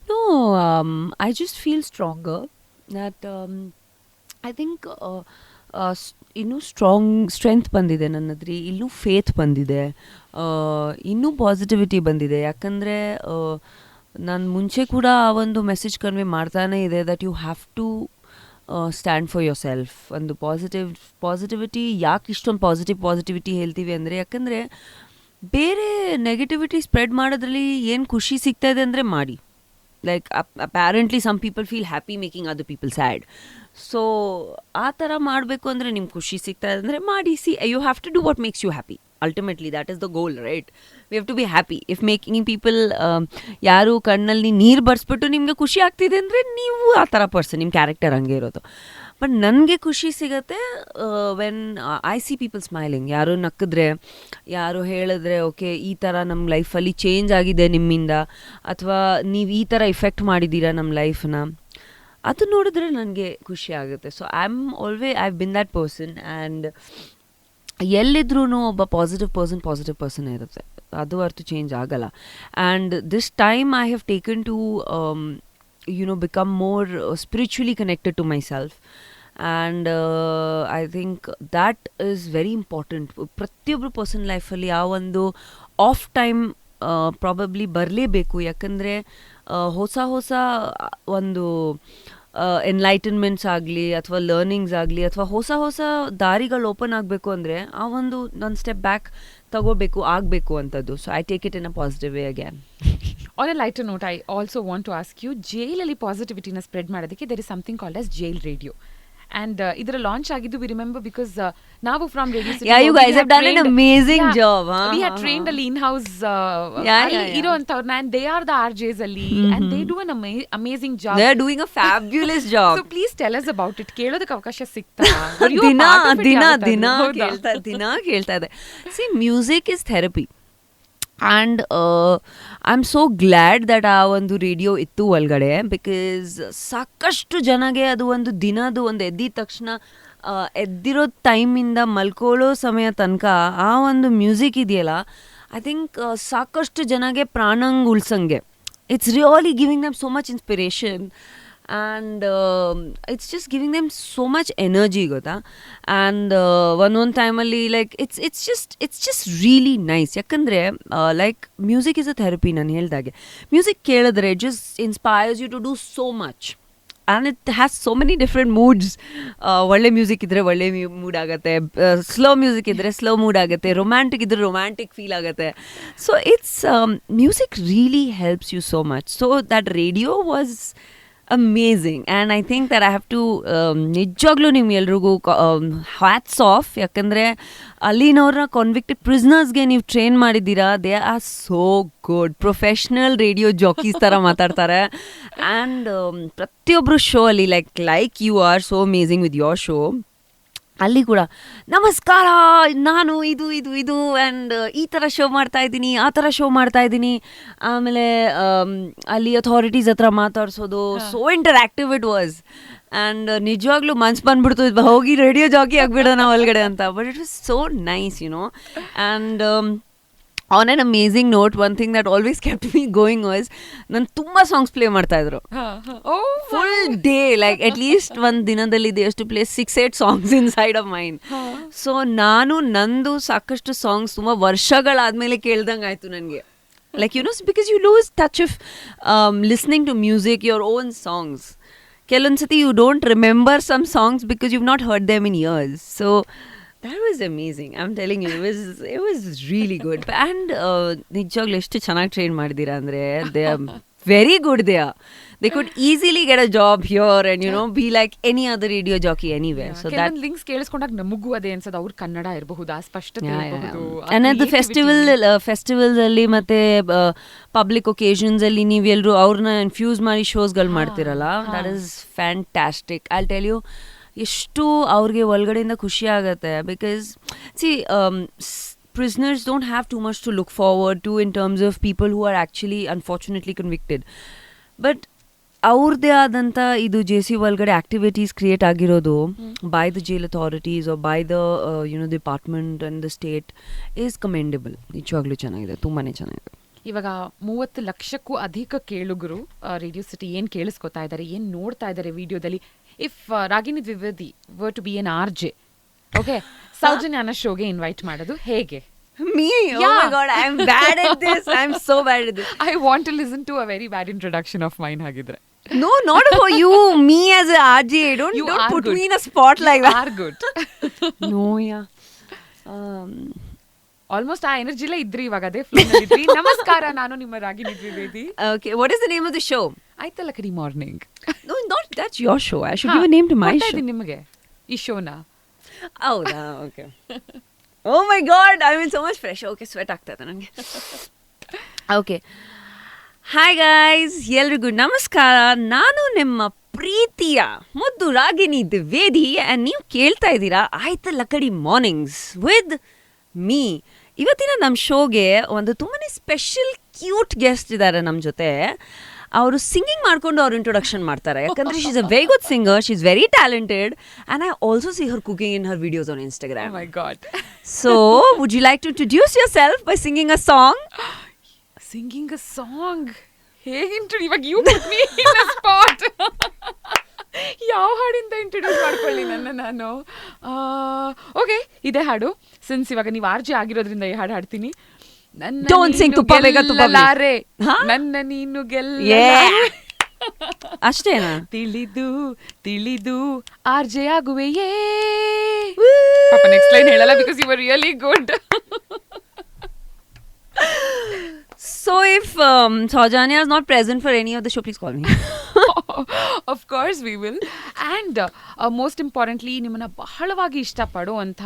B: No, I just feel stronger. That I think ಇನ್ನೂ ಸ್ಟ್ರೆಂತ್ ಬಂದಿದೆ ನನ್ನದ್ರಿ, ಇನ್ನೂ ಫೇತ್ ಬಂದಿದೆ, ಇನ್ನೂ ಪಾಸಿಟಿವಿಟಿ ಬಂದಿದೆ. ಯಾಕಂದರೆ ನಾನು ಮುಂಚೆ ಕೂಡ ಆ ಒಂದು ಮೆಸೇಜ್ ಕನ್ವೆ ಮಾಡ್ತಾನೇ ಇದೆ that you have to stand for yourself. ಒಂದು ಪಾಸಿಟಿವಿಟಿ ಯಾಕೆ ಇಷ್ಟೊಂದು ಪಾಸಿಟಿವಿಟಿ ಹೇಳ್ತೀವಿ ಅಂದರೆ, ಯಾಕಂದರೆ ಬೇರೆ ನೆಗೆಟಿವಿಟಿ ಸ್ಪ್ರೆಡ್ ಮಾಡೋದ್ರಲ್ಲಿ ಏನು ಖುಷಿ ಸಿಗ್ತಾ ಇದೆ ಅಂದರೆ ಮಾಡಿ. Like apparently some people feel happy making other people sad. So ಆ ಥರ ಮಾಡಬೇಕು ಅಂದರೆ ನಿಮ್ಗೆ ಖುಷಿ ಸಿಗ್ತಾ ಇದೆ ಅಂದರೆ ಮಾಡಿ. See, you have to do what makes you happy. Ultimately that is the goal, right? We have to be happy. If making people, ಯಾರು ಕಣ್ಣಲ್ಲಿ ನೀರು ಬರ್ಸ್ಬಿಟ್ಟು ನಿಮಗೆ ಖುಷಿ ಆಗ್ತಿದೆ ಅಂದರೆ ನೀವು ಆ ಥರ ಪರ್ಸನ್, ನಿಮ್ಮ ಕ್ಯಾರೆಕ್ಟರ್ ಹಂಗೆ ಇರೋದು. ಬಟ್ ನನಗೆ ಖುಷಿ ಸಿಗುತ್ತೆ when I C people smiling. ಯಾರು ನಕ್ಕಿದ್ರೆ, ಯಾರು ಹೇಳಿದ್ರೆ ಓಕೆ ಈ ಥರ ನಮ್ಮ ಲೈಫಲ್ಲಿ ಚೇಂಜ್ ಆಗಿದೆ ನಿಮ್ಮಿಂದ, ಅಥವಾ ನೀವು ಈ ಥರ ಇಫೆಕ್ಟ್ ಮಾಡಿದ್ದೀರಾ ನಮ್ಮ ಲೈಫ್ನ, ಅದು ನೋಡಿದ್ರೆ ನನಗೆ ಖುಷಿ ಆಗುತ್ತೆ. So I been that person. And ಎಲ್ಲಿದ್ರೂ ಒಬ್ಬ ಪಾಸಿಟಿವ್ ಪರ್ಸನ್ ಇರುತ್ತೆ, ಅದು ಹೊರತು ಚೇಂಜ್ ಆಗಲ್ಲ. And this time I have taken to become more spiritually connected to myself. And I think that is very important. ಪ್ರತಿಯೊಬ್ಬರು ಪರ್ಸನ್ ಲೈಫಲ್ಲಿ ಆ ಒಂದು ಆಫ್ ಟೈಮ್ ಪ್ರಾಬಬ್ಲಿ ಬರಲೇಬೇಕು. ಯಾಕಂದರೆ ಹೊಸ ಒಂದು ಎನ್ಲೈಟನ್ಮೆಂಟ್ಸ್ ಆಗಲಿ ಅಥವಾ ಲರ್ನಿಂಗ್ಸ್ ಆಗಲಿ ಅಥವಾ ಹೊಸ ದಾರಿಗಳು ಓಪನ್ ಆಗಬೇಕು ಅಂದರೆ ಆ ಒಂದು ಸ್ಟೆಪ್ ಬ್ಯಾಕ್ ಆಗಬೇಕು ಅಂಥದ್ದು. So I take it in a positive way again.
A: On a lighter note, I also want to ask you, jailali positivity na spread ಮಾಡೋದಕ್ಕೆ there is something called as jail radio. And ಇದರ launch ಆಗಿದ್ದು we remember because ನಾವು from Radio City.
B: Yeah, you guys have done an amazing job.
A: We had trained ಅಲ್ಲಿ in-house ಇರೋಂಥವ್ರನ್ನ, and they are the RJs ಅಲ್ಲಿ, and they do an amazing job.
B: They are doing a fabulous job.
A: So please tell us about it. ಕೇಳೋದಕ್ಕೆ ಅವಕಾಶ ಸಿಗ್ತಾ?
B: ದಿನ ಕೇಳ್ತಾ ಇದೆ. See, music is therapy. And I am so glad that ಆ ಒಂದು radio ಇತ್ತು ಒಳಗಡೆ. ಬಿಕಾಸ್ ಸಾಕಷ್ಟು ಜನಗೆ ಅದು ಒಂದು ದಿನದ್ದು ಒಂದು ಎದ್ದಿದ ತಕ್ಷಣ ಎದ್ದಿರೋ ಟೈಮಿಂದ ಮಲ್ಕೊಳ್ಳೋ ಸಮಯ ತನಕ ಆ ಒಂದು ಮ್ಯೂಸಿಕ್ ಇದೆಯಲ್ಲ, ಐ ಥಿಂಕ್ ಸಾಕಷ್ಟು ಜನಗೆ ಪ್ರಾಣಂಗೆ ಉಳ್ಸಂಗೆ. It's really giving them so much inspiration. And it's just giving them so much energy, ಗೊತ್ತಾ? ಆ್ಯಂಡ್ ಒಂದೊಂದು ಟೈಮಲ್ಲಿ like it's just really nice. ಯಾಕಂದರೆ like music is a therapy. ನಾನು ಹೇಳ್ದಾಗೆ ಮ್ಯೂಸಿಕ್ ಕೇಳಿದ್ರೆ it just inspires you to do so much. And it has so many different moods. ಒಳ್ಳೆ music ಇದ್ದರೆ ಒಳ್ಳೆ ಮೂಡ್ ಆಗುತ್ತೆ, ಸ್ಲೋ ಮ್ಯೂಸಿಕ್ ಇದ್ದರೆ ಸ್ಲೋ ಮೂಡ್ ಆಗುತ್ತೆ, ರೊಮ್ಯಾಂಟಿಕ್ ಇದ್ದರೆ ರೊಮ್ಯಾಂಟಿಕ್ ಫೀಲ್ ಆಗುತ್ತೆ. So it's music really helps you so much. So that radio was amazing. And I think that I have to ನಿಜವಾಗ್ಲೂ ನಿಮ್ಗೆಲ್ರಿಗೂ ಹ್ಯಾಟ್ಸ್ ಆಫ್. ಯಾಕಂದರೆ ಅಲ್ಲಿನವ್ರನ್ನ ಕಾನ್ವಿಕ್ಟೆಡ್ ಪ್ರಿಸ್ನರ್ಸ್ಗೆ ನೀವು ಟ್ರೈನ್ ಮಾಡಿದ್ದೀರಾ. They are so good, professional radio jockeys ಥರ ಮಾತಾಡ್ತಾರೆ. And ಪ್ರತಿಯೊಬ್ಬರು show ಅಲ್ಲಿ like you are so amazing with your show. ಅಲ್ಲಿ ಕೂಡ ನಮಸ್ಕಾರ, ನಾನು ಇದು ಇದು ಇದು ಆ್ಯಂಡ್ ಈ ಥರ ಶೋ ಮಾಡ್ತಾ ಇದ್ದೀನಿ, ಆ ಥರ ಶೋ ಮಾಡ್ತಾ ಇದ್ದೀನಿ. ಆಮೇಲೆ ಅಲ್ಲಿ ಅಥಾರಿಟೀಸ್ ಹತ್ರ ಮಾತಾಡ್ಸೋದು, so interactive it was. And ನಿಜವಾಗ್ಲೂ ಮನ್ಸು ಬಂದ್ಬಿಡ್ತು ಹೋಗಿ ರೇಡಿಯೋ ಜಾಕಿ ಆಗಿಬಿಡೋಣ ಒಳಗಡೆ ಅಂತ. But it was so nice, and on on amazing note, one thing that always kept me going was, ನಾನು ತುಂಬ ಸಾಂಗ್ಸ್ ಪ್ಲೇ ಮಾಡ್ತಾ ಇದ್ರು full day. Like at least ಒಂದು ದಿನದಲ್ಲಿ they to play 6-8 songs inside of mind. So ನಾನು ನಂದು ಸಾಕಷ್ಟು songs ತುಂಬ ವರ್ಷಗಳಾದ್ಮೇಲೆ ಕೇಳ್ದಂಗೆ ಆಯಿತು ನನಗೆ. Like, because you lose touch of listening to music, your own songs. Kelonsati, you don't remember some songs because you've not heard them in years. So that was amazing. I'm telling you, it was really good. And nijaglu eshtu chanagi train madidira andre, they are very good there. They could easily get a job here and be like any other radio jockey anywhere. So that
A: links ಕೇಳಿಸ್ಕೊಂಡಾಗ ನಮಗೂ ಅದೇ ಅನ್ಸದ, ಅವ್ರ ಕನ್ನಡ ಇರಬಹುದು, ಸ್ಪಷ್ಟತೆ ಇರಬಹುದು.
B: And at the festivals ಅಲ್ಲಿ ಮತ್ತೆ public occasions ಅಲ್ಲಿ ನೀವೆಲ್ಲರೂ ಅವ್ರನ್ನ ಇನ್ಫ್ಯೂಸ್ ಮಾಡಿ ಶೋಸ್ಗಳು ಮಾಡ್ತಿರಲ್ಲ, that is fantastic. I tell you, ಎಷ್ಟು ಅವ್ರಿಗೆ ಒಳಗಡೆಯಿಂದ ಖುಷಿ ಆಗುತ್ತೆ. Because prisoners don't have too much to look forward to in terms of people who are actually unfortunately convicted. But ಅವ್ರದ್ದೇ ಆದಂಥ ಇದು ಜೆ.ಸಿ. ಒಳಗಡೆ ಆಕ್ಟಿವಿಟೀಸ್ ಕ್ರಿಯೇಟ್ ಆಗಿರೋದು by the jail authorities or by the department and the state is commendable. ನಿಜವಾಗ್ಲೂ ಚೆನ್ನಾಗಿದೆ, ತುಂಬಾ ಚೆನ್ನಾಗಿದೆ.
A: ಇವಾಗ 30 ಲಕ್ಷಕ್ಕೂ ಅಧಿಕ ಕೇಳುಗರು ರೇಡಿಯೋ ಸಿಟಿ ಏನು ಕೇಳಿಸ್ಕೊತಾ ಇದ್ದಾರೆ, ಏನು ನೋಡ್ತಾ ಇದ್ದಾರೆ ವಿಡಿಯೋದಲ್ಲಿ. If Ragini Dwivedi were to be an RJ, okay, ಸೌಜನ್ಯಾನ ಶೋಗೆ ಇನ್ವೈಟ್ ಮಾಡೋದು ಹೇಗೆ?
B: Me? Oh my God, I'm bad at this. I'm so bad at this.
A: I want to listen to a very bad introduction of mine ಹಾಗಿದ್ರೆ.
B: No, not for you. Me as a RJ. Don't put
A: good.
B: me in a spot like that.
A: You are good.
B: No, yeah.
A: Almost ಆ ಎನರ್ಜಿಲೇ ಇದ್ರಿ, ಇವಾಗ ಅದೇ ಫ್ಲೋನಲ್ಲಿ ಇದ್ರಿ. ನಮಸ್ಕಾರ, ನಾನು ನಿಮ್ಮ Ragini Dwivedi.
B: Okay, what is the name of the show?
A: ಆಯ್ತಲ್ಲ ಕಡಿ morning.
B: No, not that's your show. I should give a name to my show.
A: ನಿಮಗೆ ಈ ಶೋನ.
B: ಹೌದಾ? Okay. Oh my God, I'm in so much pressure. Okay, sweat ಆಗ್ತಾ ಇದೆ ನನಗೆ. Okay. Hi guys, ಎಲ್ರಿಗೂ ನಮಸ್ಕಾರ. ನಾನು ನಿಮ್ಮ ಪ್ರೀತಿಯ ಮುದ್ದು ರಾಗಿಣಿ ದ್ವಿವೇದಿ ಆ್ಯಂಡ್ ನೀವು ಕೇಳ್ತಾ ಇದ್ದೀರಾ ಆಯ್ತಲ್ಲ ಕಡಿ ಮಾರ್ನಿಂಗ್ಸ್ ವಿತ್ ಮೀ. ಇವತ್ತಿನ ನಮ್ಮ ಶೋಗೆ ಒಂದು ತುಂಬಾ ಸ್ಪೆಷಲ್ ಕ್ಯೂಟ್ ಗೆಸ್ಟ್ ಇದ್ದಾರೆ ನಮ್ಮ ಜೊತೆ. ಅವರು ಸಿಂಗಿಂಗ್ ಮಾಡ್ಕೊಂಡು ಅವ್ರು ಇಂಟ್ರೊಡಕ್ಷನ್ ಮಾಡ್ತಾರೆ, ಯಾಕಂದ್ರೆ she is a very good singer, she is very talented and I also see her cooking in Har videos on Instagram.
A: Oh my God.
B: So, would you like to introduce yourself by singing a song?
A: Singing a song? ಹೇಗೆ ಇವಾಗ you put me in a spot. ಯಾವ ಹಾಡಿಂದ introduce ಮಾಡ್ಕೊಳ್ಳಿ ನಾನು? Okay, ಇದೇ ಹಾಡು. Since ಇವಾಗ ನೀವು RJ ಆಗಿರೋದ್ರಿಂದ ಈ ಹಾಡು ಹಾಡ್ತೀನಿ.
B: Don't sing ತುಪ್ಪ ಬೇಗ ತುಪ್ಪ ಬೇಗ.
A: ನನ್ನ ನೀನು ಗೆಲ್ಲಲಾರೆ.
B: ಅಷ್ಟೇನಾ?
A: ತಿಳಿದು ತಿಳಿದು RJ ಆಗುವೆಯೇ. ಪಾಪ ನೆಕ್ಸ್ಟ್ ಲೈನ್ ಹೇಳಲ್ಲ because you were really good.
B: So if Saujanya is not present for any of the show, please call me.
A: Of course we will. And most importantly, ನಿಮ್ಮನ್ನ ಬಹಳವಾಗಿ ಇಷ್ಟಪಡುವಂಥ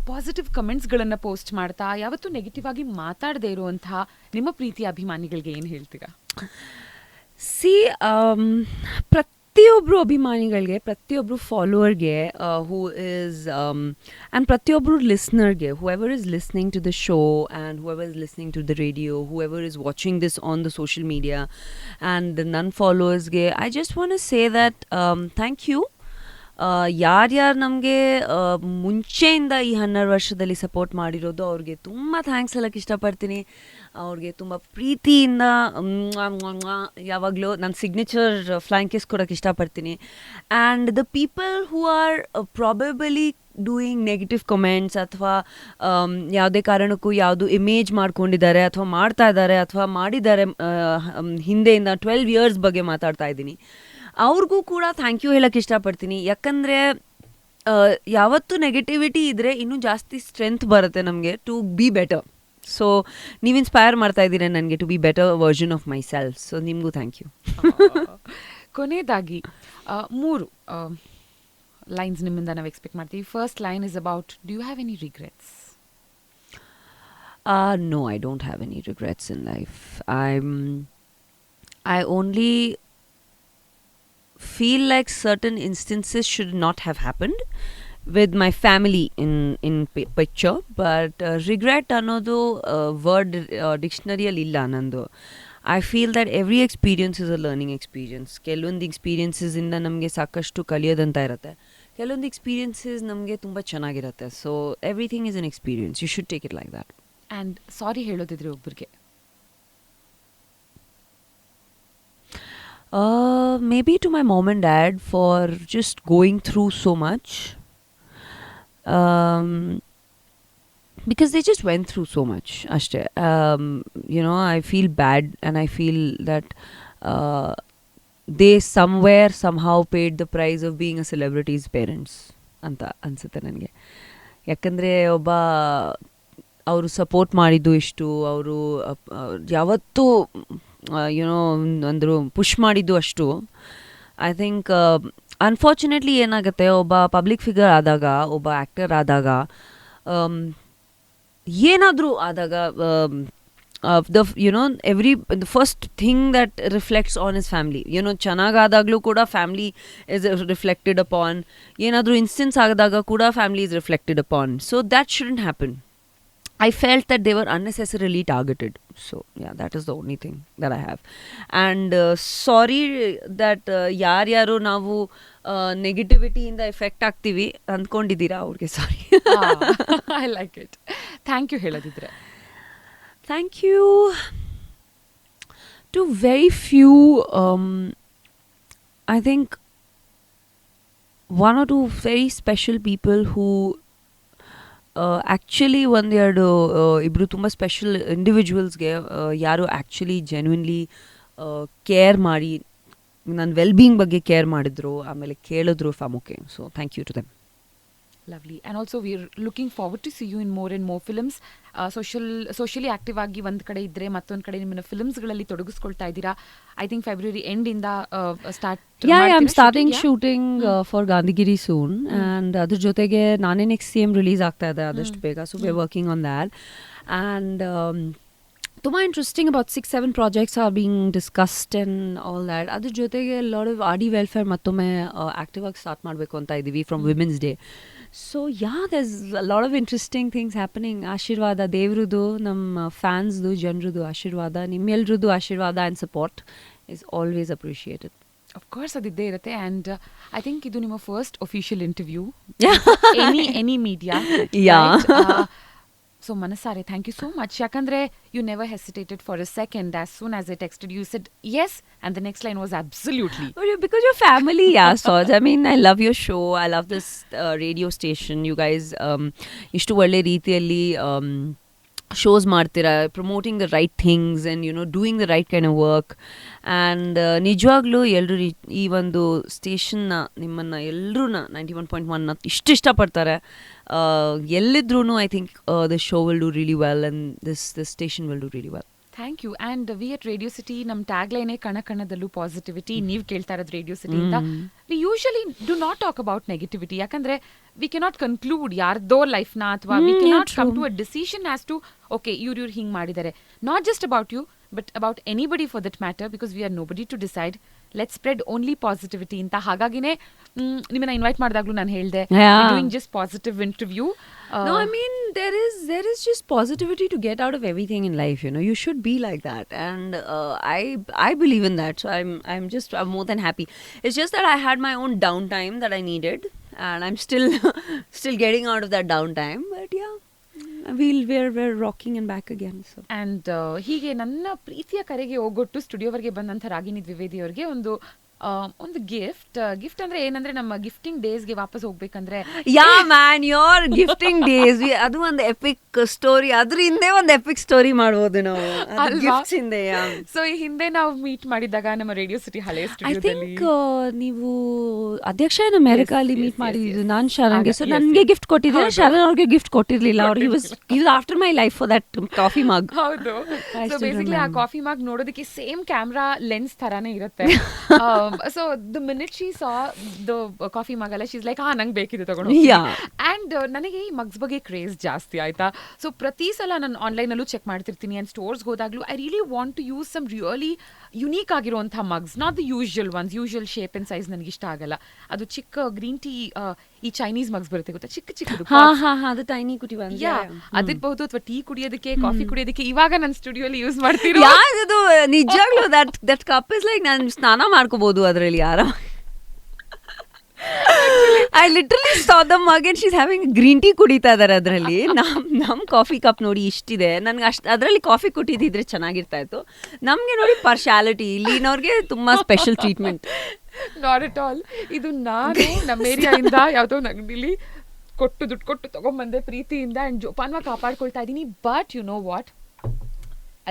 A: ಪಾಸಿಟಿವ್ ಕಮೆಂಟ್ಸ್ಗಳನ್ನು ಪೋಸ್ಟ್ ಮಾಡ್ತಾ ಯಾವತ್ತೂ negative ಆಗಿ ಮಾತಾಡದೇ ಇರುವಂಥ ನಿಮ್ಮ ಪ್ರೀತಿಯ ಅಭಿಮಾನಿಗಳಿಗೆ ಏನು ಹೇಳ್ತೀರಾ?
B: ಪ್ರತಿಯೊಬ್ಬರು ಅಭಿಮಾನಿಗಳಿಗೆ, ಪ್ರತಿಯೊಬ್ಬರು ಫಾಲೋವರ್ಗೆ ಹೂ ಇಸ್ ಆ್ಯಂಡ್ ಪ್ರತಿಯೊಬ್ಬರು ಲಿಸ್ನರ್ಗೆ, whoever is listening to the show and whoever is listening to the radio, whoever is watching this on the social media and ನನ್ನ ಫಾಲೋವರ್ಸ್ಗೆ, I just want to say that thank you. ಯಾರ್ಯಾರು ನಮಗೆ ಮುಂಚೆಯಿಂದ ಈ 12 ವರ್ಷದಲ್ಲಿ support ಮಾಡಿರೋದು ಅವ್ರಿಗೆ ತುಂಬ thanks ಹೇಳಕ್ಕೆ ಇಷ್ಟಪಡ್ತೀನಿ. ಅವ್ರಿಗೆ ತುಂಬ ಪ್ರೀತಿಯಿಂದ ಯಾವಾಗಲೂ ನನ್ನ ಸಿಗ್ನೇಚರ್ ಫ್ಲೈಂಗ್ ಕಿಸ್ ಕೊಡೋಕ್ಕೆ ಇಷ್ಟಪಡ್ತೀನಿ. And the people who R probably doing negative comments ಅಥವಾ ಯಾವುದೇ ಕಾರಣಕ್ಕೂ ಯಾವುದು ಇಮೇಜ್ ಮಾಡ್ಕೊಂಡಿದ್ದಾರೆ ಅಥವಾ ಮಾಡ್ತಾ ಇದ್ದಾರೆ ಅಥವಾ ಮಾಡಿದ್ದಾರೆ ಹಿಂದೆಯಿಂದ 12 ಇಯರ್ಸ್ ಬಗ್ಗೆ ಮಾತಾಡ್ತಾ ಇದ್ದೀನಿ, ಅವ್ರಿಗೂ ಕೂಡ ಥ್ಯಾಂಕ್ ಯು ಹೇಳಕ್ಕೆ ಇಷ್ಟಪಡ್ತೀನಿ. ಯಾಕಂದರೆ ಯಾವತ್ತೂ ನೆಗೆಟಿವಿಟಿ ಇದ್ದರೆ ಇನ್ನೂ ಜಾಸ್ತಿ ಸ್ಟ್ರೆಂತ್ ಬರುತ್ತೆ ನಮಗೆ ಟು ಬಿ ಬೆಟರ್. ಸೊ ನೀವು ಇನ್ಸ್ಪೈರ್ ಮಾಡ್ತಾ ಇದ್ದೀರಾ ನನಗೆ to be better version of myself. So ನಿಮಗೂ ಥ್ಯಾಂಕ್ ಯು.
A: ಕೊನೆಯದಾಗಿ 3 ಲೈನ್ಸ್ ನಿಮ್ಮಿಂದ ನಾವು ಎಕ್ಸ್ಪೆಕ್ಟ್ ಮಾಡ್ತೀವಿ. First line is about, do you have any regrets?
B: No, I don't have any regrets in life. I only feel like certain instances should not have happened with my family in picture, but regret ಅನ್ನೋದು word ಡಿಕ್ಷನರಿಯಲ್ಲಿ ಇಲ್ಲ ನಂದು. I feel that every experience is a learning experience. ಕೆಲವೊಂದು ಎಕ್ಸ್ಪೀರಿಯನ್ಸಸ್ಸಿಂದ ನಮಗೆ ಸಾಕಷ್ಟು ಕಲಿಯೋದಂತ ಇರುತ್ತೆ, ಕೆಲವೊಂದು experiences ನಮಗೆ ತುಂಬ ಚೆನ್ನಾಗಿರುತ್ತೆ. So everything is an experience, you should take it like that.
A: And sorry ಹೇಳೋದಿದ್ರೆ ಒಬ್ಬರಿಗೆ?
B: Maybe to my mom and dad for just going through so much. Because they just went through so much. Ashte. You know, I feel bad and I feel that they somewhere somehow paid the price of being a celebrity's parents ಅಂತ ಅನಿಸುತ್ತೆ ನನಗೆ. ಯಾಕಂದರೆ ಒಬ್ಬ ಅವರು support ಮಾಡಿದ್ದು ಇಷ್ಟು, ಅವರು ಯಾವತ್ತೂ ಯುನೋ ಅಂದರು ಪುಷ್ ಮಾಡಿದ್ದು ಅಷ್ಟು. ಐ ಥಿಂಕ್ ಅನ್ಫಾರ್ಚುನೇಟ್ಲಿ ಏನಾಗುತ್ತೆ, ಒಬ್ಬ ಪಬ್ಲಿಕ್ ಫಿಗರ್ ಆದಾಗ, ಒಬ್ಬ ಆ್ಯಕ್ಟರ್ ಆದಾಗ, ಏನಾದರೂ ಆದಾಗ the first thing that reflects on his family. ಚೆನ್ನಾಗಾದಾಗಲೂ ಕೂಡ ಫ್ಯಾಮಿಲಿ is reflected upon. ಏನಾದರೂ ಇನ್ಸ್ಟೆನ್ಸ್ ಆದಾಗ ಕೂಡ family is reflected upon. So that shouldn't happen. I felt that they were unnecessarily targeted. So yeah, that is the only thing that I have. And sorry that ಯಾರ್ಯಾರು ನಾವು ನೆಗೆಟಿವಿಟಿಯಿಂದ effect ಆಗ್ತೀವಿ ಅಂದ್ಕೊಂಡಿದ್ದೀರಾ ಅವ್ರಿಗೆ sorry.
A: I like it. Thank you ಹೇಳೋದಿದ್ರೆ.
B: Thank you to very few, I think one or two very special people who actually ಒಂದೆರಡು ಇಬ್ಬರು ತುಂಬ special ಇಂಡಿವಿಜುವಲ್ಸ್ಗೆ ಯಾರು ಆ್ಯಕ್ಚುಲಿ ಜೆನ್ಯೂನ್ಲಿ ಕೇರ್ ಮಾಡಿ ನನ್ನ ವೆಲ್ಬೀಯಿಂಗ್ ಬಗ್ಗೆ ಕೇರ್ ಮಾಡಿದ್ರು, ಆಮೇಲೆ ಕೇಳಿದ್ರು if I'm okay. So thank you to them.
A: Lovely. And also we are looking forward to see you in more and more films. Socially active ಆಗಿ ಒಂದು ಕಡೆ ಇದ್ದರೆ ಮತ್ತೊಂದು ಕಡೆ ನಿಮ್ಮನ್ನು ಫಿಲ್ಮ್ಸ್ಗಳಲ್ಲಿ ತೊಡಗಿಸ್ಕೊಳ್ತಾ ಇದ್ದೀರಾ. ಐ ಥಿಂಕ್ ಫೆಬ್ರವರಿ ಎಂಡಿಂದ start.
B: I'm starting shooting for Gandhigiri soon. And ಅದ್ರ ಜೊತೆಗೆ ನಾನೇ ನೆಕ್ಸ್ಟ್ CM ರಿಲೀಸ್ ಆಗ್ತಾ ಇದೆ ಆದಷ್ಟು ಬೇಗ. So we are working on that. And ತುಂಬ interesting about 6-7 projects are being discussed and all that. ಅದ್ರ ಜೊತೆಗೆ ಲಾಟ್ ಆಫ್ RD ವೆಲ್ಫೇರ್ ಮತ್ತೊಮ್ಮೆ ಆ್ಯಕ್ಟಿವ್ ಆಗಿ ಸ್ಟಾರ್ಟ್ ಮಾಡಬೇಕು ಅಂತ ಇದ್ದೀವಿ from women's day. So there's a lot of interesting things happening. ಆಶೀರ್ವಾದ ದೇವ್ರದ್ದು, ನಮ್ಮ ಫ್ಯಾನ್ಸ್ದು, ಜನರದ್ದು ಆಶೀರ್ವಾದ, ನಿಮ್ಮೆಲ್ರದ್ದು ಆಶೀರ್ವಾದ and support is always appreciated.
A: Of course ಅದಿದ್ದೇ ಇರುತ್ತೆ. ಆ್ಯಂಡ್ ಐ ಥಿಂಕ್ ಇದು ನಿಮ್ಮ first official interview any media. So ಮನಸಾರೆ ಥ್ಯಾಂಕ್ ಯು ಸೋ ಮಚ್. ಯಾಕಂದರೆ you never hesitated for a second. As soon as I texted you said yes, and the next line was absolutely.
B: Because your family, yeah, Soj. I mean, I love your show. I love this radio station. You guys ishtu ಒಳ್ಳೆ ರೀತಿಯಲ್ಲಿ shows ಮಾಡ್ತೀರಾ, promoting the right things and doing the right kind of work. And ನಿಜವಾಗ್ಲೂ ಎಲ್ಲರೂ ಈ ಒಂದು ಸ್ಟೇಷನ್ನ ನಿಮ್ಮನ್ನು ಎಲ್ಲರೂ 91.1 ಇಷ್ಟಪಡ್ತಾರೆ. ಎಲ್ಲಿದ್ರೂ I think the show will do really well and this station will do really well.
A: Thank you. And we at radio city ನಮ್ಮ ಟ್ಯಾಗ್ಲೈನೇ ಕಣ ಕಣದಲ್ಲೂ ಪಾಸಿಟಿವಿಟಿ. ನೀವು ಕೇಳ್ತಾ ಇರೋದು ರೇಡಿಯೋ ಸಿಟಿಯಿಂದ. We usually do not talk about negativity, ಯಾಕಂದ್ರೆ ವಿ ಕೆನಾಟ್ ಕನ್ಕ್ಲೂಡ್ ಯಾರ್ದೋ ಲೈಫ್ನ, ಅಥವಾ we cannot come to a decision as to okay ಇವ್ರು ಹಿಂಗೆ ಮಾಡಿದ್ದಾರೆ. Not just about you but about anybody for that matter, because we are nobody to decide. Let's spread only positivity ಅಂತ. ಹಾಗಾಗಿನೇ ನಿಮ್ಮನ್ನ invite ಮಾಡಿದಾಗ್ಲೂ ನಾನು ಹೇಳಿದೆ, doing just positive interview.
B: No, I mean there is just positivity to get out of everything in life. You should be like that, and I believe in that. So I'm more than happy. It's just that I had my own downtime that I needed, and I'm still getting out of that downtime. But yeah, we're rocking and back again. So
A: and ಹೀಗೆ ನನ್ನ ಪ್ರೀತಿಯ ಕರೆಗೆ ಹೋಗೊಟ್ಟು ಸ್ಟುಡಿಯೋವರೆಗೆ ಬಂದಂಥ ರಾಗಿಣಿ ದ್ವಿವೇದಿ ಅವರಿಗೆ ಒಂದು gift ಅಂದ್ರೆ ಏನಂದ್ರೆ ನಮ್ಮ ಗಿಫ್ಟಿಂಗ್ ಡೇಸ್ಗೆ ವಾಪಸ್ ಹೋಗ್ಬೇಕಂದ್ರೆ,
B: ಯಾ ಮ್ಯಾನ್ ಯೋರ್ ಗಿಫ್ಟಿಂಗ್ ಡೇಸ್ ಅದು ಒಂದು ಎಪಿಕ್ ಸ್ಟೋರಿ. ಅದ್ರ ಹಿಂದೆ ಒಂದು ಎಪಿಕ್ ಸ್ಟೋರಿ ಮಾಡ್ಬೋದು ನಾವು ಗಿಫ್ಟ್ಸ್ ಹಿಂದೆ.
A: ಸೊ ಈ ಹಿಂದೆ ನಾವು ಮೀಟ್ ಮಾಡಿದಾಗ ನಮ್ಮ ರೇಡಿಯೋ ಸಿಟಿ ಹಳೆ ಸ್ಟುಡಿಯೋದಲ್ಲಿ,
B: ಐ ಥಿಂಕ್ ನೀವು ಅಧ್ಯಕ್ಷ ಅಮೆರಿಕಾ ಅಲ್ಲಿ ಮೀಟ್ ಮಾಡಿದ್ದು ನಾನು ಶರಣ್ಗೆ. ಸೊ ನನಗೆ ಗಿಫ್ಟ್ ಕೊಟ್ಟಿದ್ದೆ, ಶರಣ್ ಅವ್ರಿಗೆ ಗಿಫ್ಟ್ ಕೊಟ್ಟಿರ್ಲಿಲ್ಲ. ಅವ್ರಿಗೆ was after my life for that coffee mug.
A: ಹೌದು. ಸೊ ಬೇಸಿಕಲಿ ಆ ಕಾಫಿ ಮಗ್ ನೋಡೋದಕ್ಕೆ ಸೇಮ್ ಕ್ಯಾಮ್ರಾ ಲೆನ್ಸ್ ತರಾನೇ ಇರುತ್ತೆ. So the minute she saw the coffee mug, she's like, ನಂಗೆ ಬೇಕಿದೆ ತಗೊಂಡು. ಆ್ಯಂಡ್ ನನಗೆ ಈ ಮಗ್ಸ್ ಬಗ್ಗೆ ಕ್ರೇಜ್ ಜಾಸ್ತಿ ಆಯ್ತಾ. ಸೊ ಪ್ರತಿ ಸಲ ನಾನು ಆನ್ಲೈನಲ್ಲೂ ಚೆಕ್ ಮಾಡ್ತಿರ್ತೀನಿ. ಆ್ಯಂಡ್ ಸ್ಟೋರ್ಸ್ಗೆ ಹೋದಾಗಲೂ I really want to use some really unique ಆಗಿರುವಂಥ mugs, not the usual ones. Usual shape and size ನನಗೆ ಇಷ್ಟ ಆಗಲ್ಲ. ಅದು ಚಿಕ್ಕ ಗ್ರೀನ್ ಟೀ ಈ ಚೈನೀಸ್ ಮಗ್ಸ್ ಬರುತ್ತೆ ಗೊತ್ತಾ, ಚಿಕ್ಕ ಚಿಕ್ಕದು
B: ಹಾ ಹಾ ಹಾ, ಅದು ಟೈನಿ ಕುಟಿ ಬಂದು
A: ಯಾ ಅದಿರ್ಬಹುದು, ಅಥವಾ ಟೀ ಕುಡಿಯೋದಕ್ಕೆ, ಕಾಫಿ ಕುಡಿಯೋದಕ್ಕೆ ಇವಾಗ ನನ್ನ ಸ್ಟುಡಿಯೋಲಿ ಯೂಸ್ ಮಾಡ್ತೀರೋ.
B: ಯಾವ್ದು ನಿಜಾಗ್ಲೂ ದಟ್ ಕಪ್ ಇಸ್ ಲೈಕ್ ನಾನು ಸ್ನಾನ ಮಾಡ್ಕೋಬಹುದು ಅದರಲ್ಲಿ ಆರಾಮ. I literally saw the mug and she's having green tea ಕುಡಿತಾ ಇದಾರೆ ಅದರಲ್ಲಿ. ನಮ್ ಕಾಫಿ ಕಪ್ ನೋಡಿ ಇಷ್ಟಿದೆ, ನನ್ಗೆ ಅಷ್ಟು ಅದರಲ್ಲಿ ಕಾಫಿ ಕುಟ್ಟಿದ್ರೆ ಚೆನ್ನಾಗಿರ್ತಾ ಇತ್ತು. ನಮ್ಗೆ ನೋಡಿ ಪಾರ್ಶಾಲಿಟಿ, ಇಲ್ಲಿನವ್ರಿಗೆ ತುಂಬಾ special treatment.
A: Not at all. ಇದು ನಾನು ನಮ್ಮ ಏರಿಯಾಯಿಂದ ಯಾವುದೋ ಅಂಗಡಿಲಿ ದುಡ್ಡು ಕೊಟ್ಟು ತಗೊಂಡ್ಬಂದೆ ಪ್ರೀತಿಯಿಂದ, ಅಂಡ್ ಜೋಪಾನವಾಗಿ ಕಾಪಾಡ್ಕೊಳ್ತಾ ಇದ್ದೀನಿ. But you know what,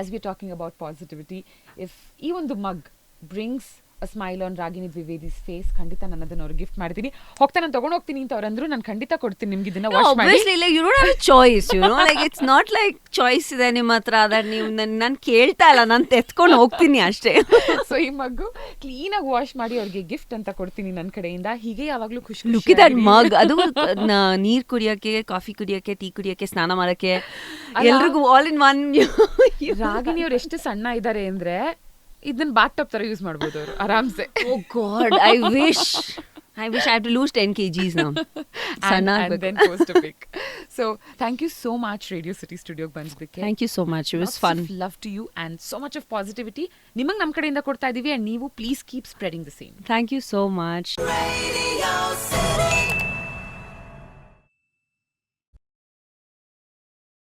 A: as we talking about positivity, if ಈ ಒಂದು mug brings a smile on Ragini Dwivedi's face, ಖಂಡಿತ ನಾನು ಅದನ್ನ ಅವ್ರಿಗೆ ಗಿಫ್ಟ್ ಮಾಡ್ತೀನಿ. ಹೋಗ್ತಾ ನಾನು ತಗೊಂಡು ಹೋಗ್ತೀನಿ ಅಂತ ಅವ್ರಂದ್ರು, ನಾನು ಖಂಡಿತ ಕೊಡ್ತೀನಿ ನಿಮ್ಗೆ ಇದನ್ನ ವಾಶ್ ಮಾಡಿ.
B: Obviously, like you don't have a choice, you know, like it's not like choice ಇದೆ ನಿಮ್ಮ ಹತ್ರ, ಅದನ್ನ ನೀವು ನಾನು ಕೇಳ್ತಾ ಇಲ್ಲ, ನಾನು ತೆತ್ಕೊಂಡು ಹೋಗ್ತೀನಿ ಅಷ್ಟೇ.
A: ಸೊ ಈ ಮಗ್ಗು ಕ್ಲೀನ್ ಆಗಿ ವಾಶ್ ಮಾಡಿ ಅವ್ರಿಗೆ ಗಿಫ್ಟ್ ಅಂತ ಕೊಡ್ತೀನಿ ನನ್ನ ಕಡೆಯಿಂದ. ಹೀಗೆ ಯಾವಾಗ್ಲೂ ಖುಷಿ.
B: ಲುಕ್ ಇಟ್ ದಟ್ ಮಗ್, ಅದು ನೀರ್ ಕುಡಿಯಕ್ಕೆ, ಕಾಫಿ ಕುಡಿಯಕ್ಕೆ, ಟೀ ಕುಡಿಯಕ್ಕೆ, ಸ್ನಾನ ಮಾಡಕ್ಕೆ, ಎಲ್ರಿಗೂ ಆಲ್ ಇನ್ ಒನ್.
A: ರಾಗಿಣಿ ಅವ್ರು ಎಷ್ಟು ಸಣ್ಣ ಇದ್ದಾರೆ ಅಂದ್ರೆ ಇದನ್ನ ಬಾತ್ ಟಬ್ ತರ ಯೂಸ್ ಮಾಡ್ಬೋದು ಅವರು ಆರಾಮ್ಸೆ.
B: Oh God, I wish I have to lose 10 kgs now.
A: and then post a pic. So thank you so much Radio City Studio ಬಂದಿದ್ದಕ್ಕೆ.
B: Thank you so much. It was
A: Lots
B: fun.
A: of love to you and so much of positivity. ನಿಮಗೆ ನಮ್ಮ ಕಡೆಯಿಂದ ಕೊಡ್ತಾ ಇದೀವಿ, and ನೀವು please keep spreading the same.
B: Thank you so much.
C: Radio City.